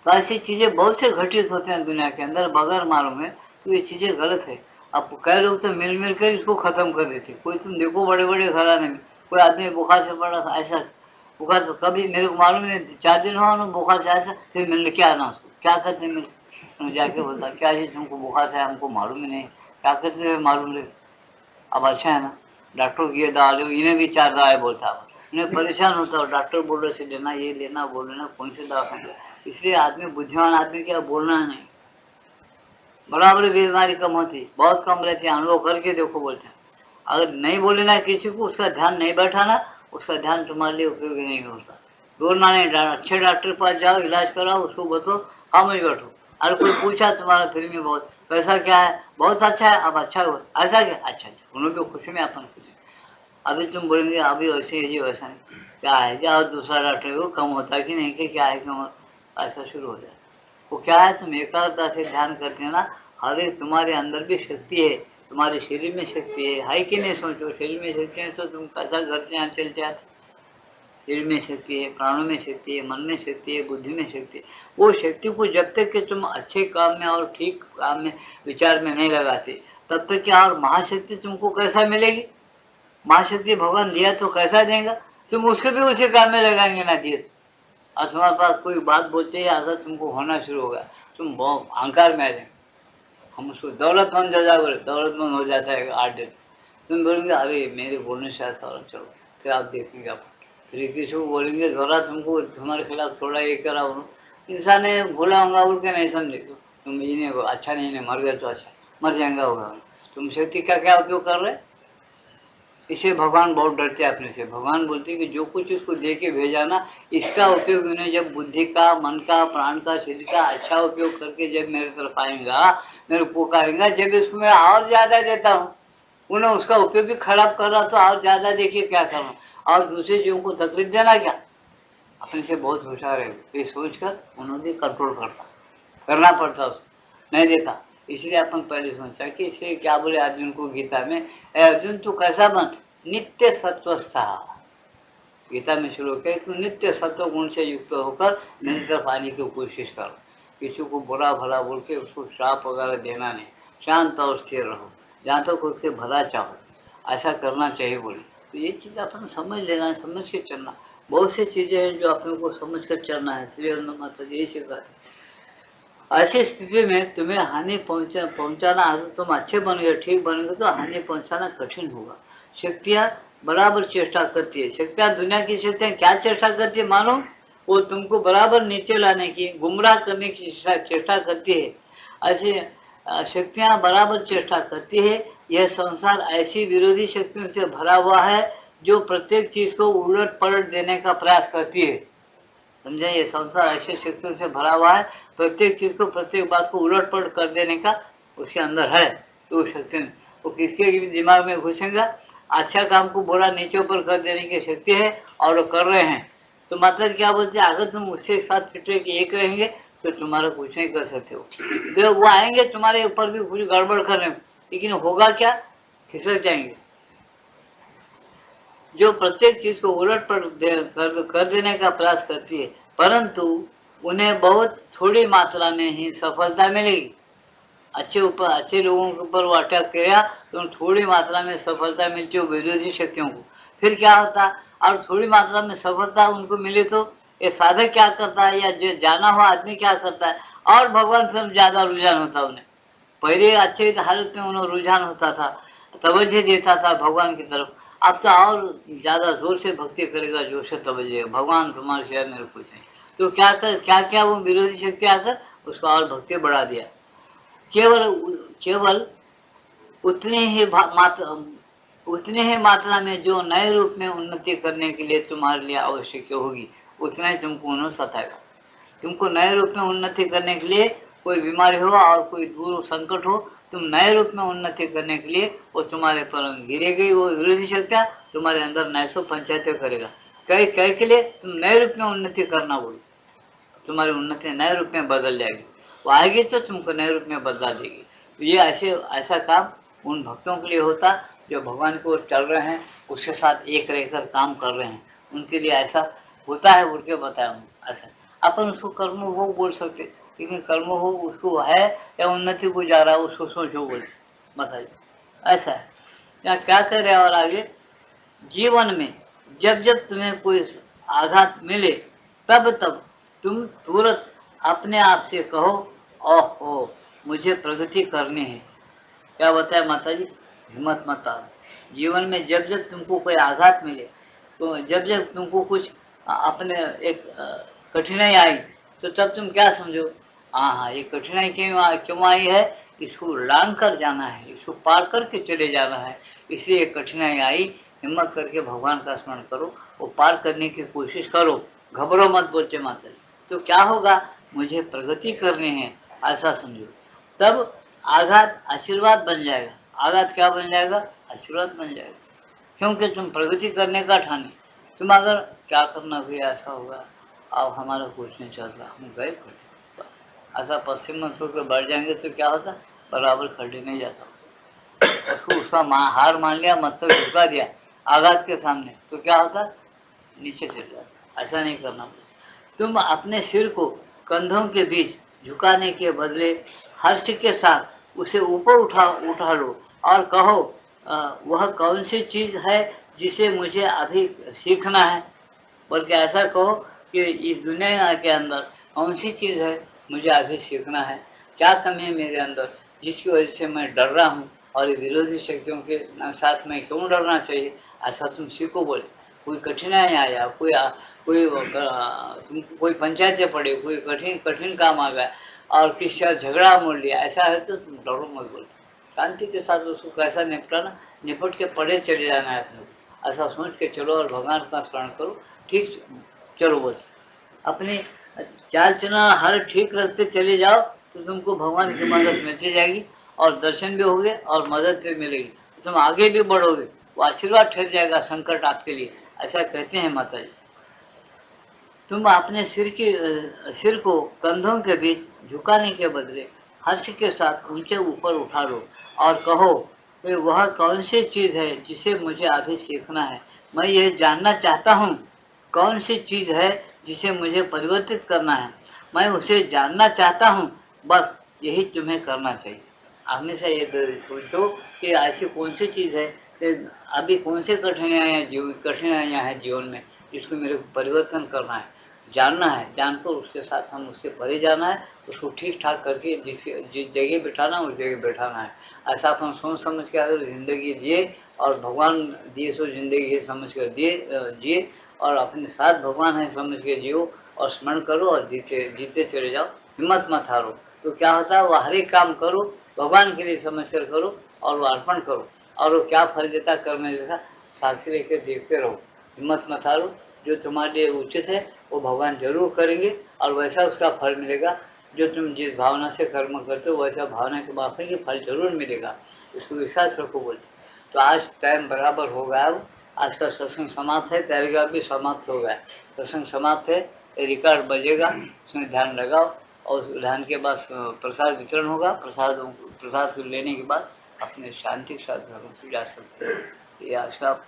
Speaker 1: तो ऐसी चीजें बहुत से घटित होते हैं दुनिया के अंदर बगैर मालूम है, तो ये चीजें गलत है। अब कई लोग तो मिल कर इसको खत्म कर देते। कोई तुम देखो बड़े बड़े घराने में कोई आदमी बुखार से पड़ा था, ऐसा बुखार तो कभी मेरे को मालूम नहीं, 4 दिन हुआ बुखार से ऐसा, फिर मिलने क्या आना उसको, क्या करते मिल जाके बोलता क्या जी तुमको बुखार से, हमको मालूम ही नहीं, क्या करते हुए मालूम नहीं। अब अच्छा है ना, डॉक्टर की ये दवा लो, इन्हें भी 4 दवाएं बोलता है, उन्हें परेशान होता है, डॉक्टर बोल रहे से लेना, ये लेना, बोल लेना, कौन सी दवा खाना। इसलिए आदमी बुद्धिमान आदमी क्या बोलना नहीं, बराबर बीमारी कम होती, बहुत कम रहती है, अनुभव करके देखो बोलते हैं। अगर नहीं बोले ना किसी को, उसका ध्यान नहीं बैठाना, उसका ध्यान तुम्हारे लिए उपयोगी नहीं होता। बोलना नहीं, अच्छे डॉक्टर के पास जाओ, इलाज कराओ, उसको बताओ, खामोश बैठो। अगर कोई पूछा तुम्हारा फिर भी बहुत पैसा क्या है, बहुत अच्छा है, अब अच्छा हुआ, ऐसा क्या, अच्छा अच्छा, उन्होंने खुशी में अपन खुशी। अभी तुम बोलेंगे अभी वैसे ही वैसा नहीं, क्या है, जाओ दूसरा डॉक्टर को, कम होता कि नहीं कि क्या है, क्यों ऐसा शुरू हो जाए। वो क्या है, तुम एकाग्रता से ध्यान करते हैं ना, हर एक तुम्हारे अंदर भी शक्ति है, तुम्हारे शरीर में शक्ति है कि नहीं, सोचो शरीर में शक्ति है तो तुम कैसा घर से यहाँ चल जाते। शरीर में शक्ति है, प्राणों में शक्ति है, मन में शक्ति है, बुद्धि में शक्ति है। वो शक्ति को जब तक कि तुम अच्छे काम में और ठीक काम में विचार में नहीं लगाते, तब तक क्या, और महाशक्ति तुमको कैसा मिलेगी। महाशक्ति भगवान दिया तो कैसा देगा, तुम उसके भी उसी काम में लगाएंगे ना दिए। और तुम्हारे पास कोई बात बोलते ही ऐसा तुमको होना शुरू होगा, तुम बहुत अहंकार में आ जाएंगे। हम उसको दौलतमंद हो जाओगे, दौलतमंद हो जाता है 8 दिन, तुम बोलेंगे अरे मेरे बोलने से ऐसा हो, चलो फिर आप देखेंगे। आप फिर किसी को बोलेंगे थोड़ा तुमको तुम्हारे खिलाफ थोड़ा ये करा, इंसान ने बोला होगा उड़ के नहीं समझे, तुम ये नहीं अच्छा नहीं मर गए तो अच्छा, मर जाएंगे होगा। तुम शक्ति का क्या उपयोग कर रहे। इसे भगवान बहुत डरते हैं अपने से। भगवान बोलते हैं कि जो कुछ उसको दे के भेजा ना, इसका उपयोग उन्हें जब बुद्धि का, मन का, प्राण का, शरीर का अच्छा उपयोग करके जब मेरे तरफ आएगा, मेरे पुकारेगा, जब इसको मैं और ज्यादा देता हूँ, उन्हें उसका उपयोग भी खराब कर रहा तो और ज्यादा देखिए क्या करूँ, और दूसरे जीवों को तकलीफ देना क्या। अपने से बहुत होशियार है, ये सोचकर उन्होंने कंट्रोल करना पड़ता, उसको नहीं देता। इसलिए अपन पहले सोचा कि इसलिए क्या बोले अर्जुन को गीता में, अर्जुन तू कैसा बन, नित्य सत्वस्था। गीता में श्लोक है, तू नित्य सत्व गुण से युक्त होकर मेरी तरफ आने की कोशिश करो। किसी को बुरा भला बोल के उसको श्राप वगैरह देना नहीं, शांत और स्थिर रहो, जहाँ तक उसके भला चाहो, ऐसा करना चाहिए बोले। तो ये चीज़ अपन समझ लेना, समझ के चलना। बहुत सी चीज़ें हैं जो अपने को समझ कर चलना है। श्री माता जी यही सिखाते। ऐसी स्थिति में तुम्हें हानि पहुंचाना, अगर तुम अच्छे बन गए, ठीक बन गए, तो हानि पहुंचाना कठिन होगा। शक्तियां बराबर चेष्टा करती है, शक्तियां, दुनिया की शक्तियां क्या चेष्टा करती है मानो, वो तुमको बराबर नीचे लाने की, गुमराह करने की चेष्टा करती है। ऐसी शक्तियां बराबर चेष्टा करती है। यह संसार ऐसी विरोधी शक्तियों से भरा हुआ है जो प्रत्येक चीज को उलट पलट देने का प्रयास करती है। समझे, ये संसार ऐसे शक्तियों से भरा हुआ है, प्रत्येक चीज को, प्रत्येक बात को उलट पलट कर देने का उसके अंदर है। तो शक्ति वो किसके दिमाग में घुसेगा, अच्छा काम को बुरा नीचे ऊपर कर देने की शक्ति है, और वो कर रहे हैं। तो मतलब क्या बोलते हैं, अगर तुम उसके साथ फिटे कि एक रहेंगे तो तुम्हारा कुछ नहीं कर सकते हो। तो वो आएंगे तुम्हारे ऊपर भी कुछ गड़बड़ करने, लेकिन होगा क्या, खिसक जाएंगे। जो प्रत्येक चीज को उलट पलट कर देने का प्रयास करती है, परंतु उन्हें बहुत थोड़ी मात्रा में ही सफलता मिलेगी। अच्छे लोगों के ऊपर वो अटैक किया तो थोड़ी मात्रा में सफलता मिलती है विरोधी शक्तियों को। फिर क्या होता, और थोड़ी मात्रा में सफलता उनको मिले तो ये साधक क्या करता है, या जो जाना हुआ आदमी क्या करता है, और भगवान से ज्यादा रुझान होता उन्हें। पहले अच्छे हालत में उन्हें रुझान होता था, तवज्जो देता था भगवान की तरफ। अब तो और ज्यादा जोर से भक्ति करेगा, जोर से तवज्जो, भगवान तुम्हारे शहर मेरे कुछ नहीं। तो क्या क्या वो विरोधी शक्ति आकर उसको और भक्ति बढ़ा दिया। केवल केवल उतनी ही मात्रा में जो नए रूप में उन्नति करने के लिए तुम्हारे लिए आवश्यक होगी, उतना ही तुमको उन्हें सताएगा। तुमको नए रूप में उन्नति करने के लिए, कोई बीमारी हो और कोई दूर संकट हो, तुम नए रूप में उन्नति करने के लिए वो तुम्हारे पर गिरेगी, वो विरोधी शक्तियां तुम्हारे अंदर नए सो पंचायत करेगा। कई के लिए तुम नए रूप में उन्नति करना बोलो, तुम्हारी उन्नति नए रूप में बदल जाएगी। वो आएगी तो तुमको नए रूप में बदला देगी। तो ये ऐसा काम उन भक्तों के लिए होता जो भगवान को चल रहे हैं, उसके साथ एक रहकर काम कर रहे हैं, उनके लिए ऐसा होता है। उड़ के बताया हूँ ऐसा। अपन उसको कर्म हो बोल सकते, लेकिन कर्म हो उसको है या उन्नति को जा रहा है उसको सोचो बोले, बताइए ऐसा है क्या। क्या कर रहे हैं और आगे, जीवन में जब जब तुम्हें कोई आघात मिले, तब तब तुम तुरंत अपने आप से कहो, ओहो मुझे प्रगति करनी है। क्या बताया माता जी, हिम्मत मत आ। जीवन में जब जब तुमको कोई आघात मिले, तो जब जब तुमको कुछ अपने एक कठिनाई आई, तो तब तुम क्या समझो, हाँ हाँ ये कठिनाई क्यों आई है, इसको लांग कर जाना है, इसको पार करके चले जाना है। इसलिए कठिनाई आई, हिम्मत करके भगवान का स्मरण करो, वो पार करने की कोशिश करो, घबरो मत बोलते माता जी। तो क्या होगा, मुझे प्रगति करनी है ऐसा समझो, तब आघात आशीर्वाद बन जाएगा। आघात क्या बन जाएगा, आशीर्वाद बन जाएगा, क्योंकि तुम प्रगति करने का ठाने। तुम अगर क्या करना भैया ऐसा होगा, अब हमारा कुछ नहीं चल रहा, हम गए खड़े, ऐसा पश्चिम मत होकर बढ़ जाएंगे तो क्या होता, बराबर खड़े नहीं जाता। उसका हार मान लिया, मतलब झुका दिया आघात के सामने, तो क्या होता, नीचे चल जाता। ऐसा नहीं करना। तुम अपने सिर को कंधों के बीच झुकाने के बदले हर्ष के साथ उसे ऊपर उठा लो और कहो, वह कौन सी चीज है जिसे मुझे अभी सीखना है। बल्कि ऐसा कहो कि इस दुनिया के अंदर कौन सी चीज है मुझे अभी सीखना है, क्या कमी है मेरे अंदर जिसकी वजह से मैं डर रहा हूँ, और विरोधी शक्तियों के साथ में क्यों डरना चाहिए, ऐसा तुम सीखो। बोले कोई कठिनाई आया, कोई पंचायतें पड़े, कोई कठिन कठिन काम आ गया और किसी का झगड़ा मोड़ लिया, ऐसा है तो तुम डरो मत। बोले शांति के साथ उसको कैसा निपटाना, निपट के पड़े चले जाना है अपने, ऐसा सोच के चलो और भगवान का स्मरण करो। ठीक चलो, बोल अपनी चाल चलना हर ठीक रखते चले जाओ तो तुमको भगवान की मदद मिलती जाएगी, और दर्शन भी होंगे और मदद भी मिलेगी, तुम आगे भी बढ़ोगे, वो आशीर्वाद ठहर जाएगा संकट आपके लिए, ऐसा कहते हैं माता जी। तुम अपने सिर को कंधों के बीच झुकाने के बदले हर्ष के साथ ऊंचे ऊपर उठा लो और कहो कि वह कौन सी चीज है जिसे मुझे अभी सीखना है। मैं ये जानना चाहता हूँ कौन सी चीज है जिसे मुझे परिवर्तित करना है, मैं उसे जानना चाहता हूँ, बस यही तुम्हें करना चाहिए। हमेशा ये सोचो कि ऐसी कौन सी चीज है कि अभी कौन सी कठिनाइयाँ हैं जीवन में जिसको मेरे को परिवर्तन करना है, जानना है, जानकर उसके साथ हम उससे परे जाना है, उसको ठीक ठाक करके जिस जगह बिठाना उस जगह बैठाना है। ऐसा हम सोच समझ के अगर जिंदगी जिए और भगवान दिए सो जिंदगी समझ कर जिए और अपने साथ भगवान है समझ के जियो और स्मरण करो और जीते चले जाओ, हिम्मत मत हारो। तो क्या होता है, वो हर एक काम करो भगवान के लिए समझ कर करो और वो अर्पण करो, और वो क्या फल देता कर्म देता साक्षी लेकर देखते रहो, हिम्मत मत हारो। जो तुम्हारे लिए उचित है वो भगवान जरूर करेंगे और वैसा उसका फल मिलेगा। जो तुम जिस भावना से कर्म करते हो वैसा भावना के माफी के फल जरूर मिलेगा, इसको विश्वास रखो। बोलते तो आज टाइम बराबर हो गया, अब आज का सत्संग समाप्त है, पैराग्राफ भी समाप्त हो गया, सत्संग समाप्त है, रिकॉर्ड बजेगा, उसमें ध्यान लगाओ। और ध्यान के बाद प्रसाद वितरण होगा, प्रसाद लेने के बाद अपने शांति के साथ घरों से जा सकते हैं। यह सब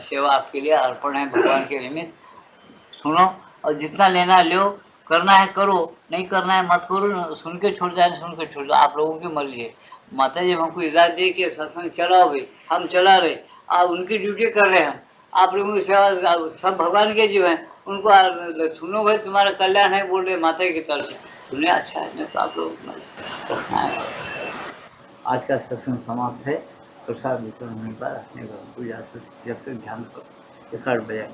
Speaker 1: सेवा आपके लिए अर्पण है भगवान के निमित्त। सुनो और जितना लेना लो, करना है करो, नहीं करना है मत करो, सुन के छोड़ जाए सुन के छोड़ दो, आप लोगों की मर्जी है। माता जी हमको इजाजत दे के सत्संग चलाओ भाई, हम चला रहे, आप उनकी ड्यूटी कर रहे हैं, आप लोगों की सेवा, सब भगवान के जीव हैं, उनको सुनो भाई तुम्हारा कल्याण है बोल रहे माता की तरफ से, सुने अच्छा है तो आप लोग। आज का सत्संग समाप्त है, प्रसाद वितरण होने पर अपने घर को जा सकते, जब तक ध्यान करो, 1:08 बजे।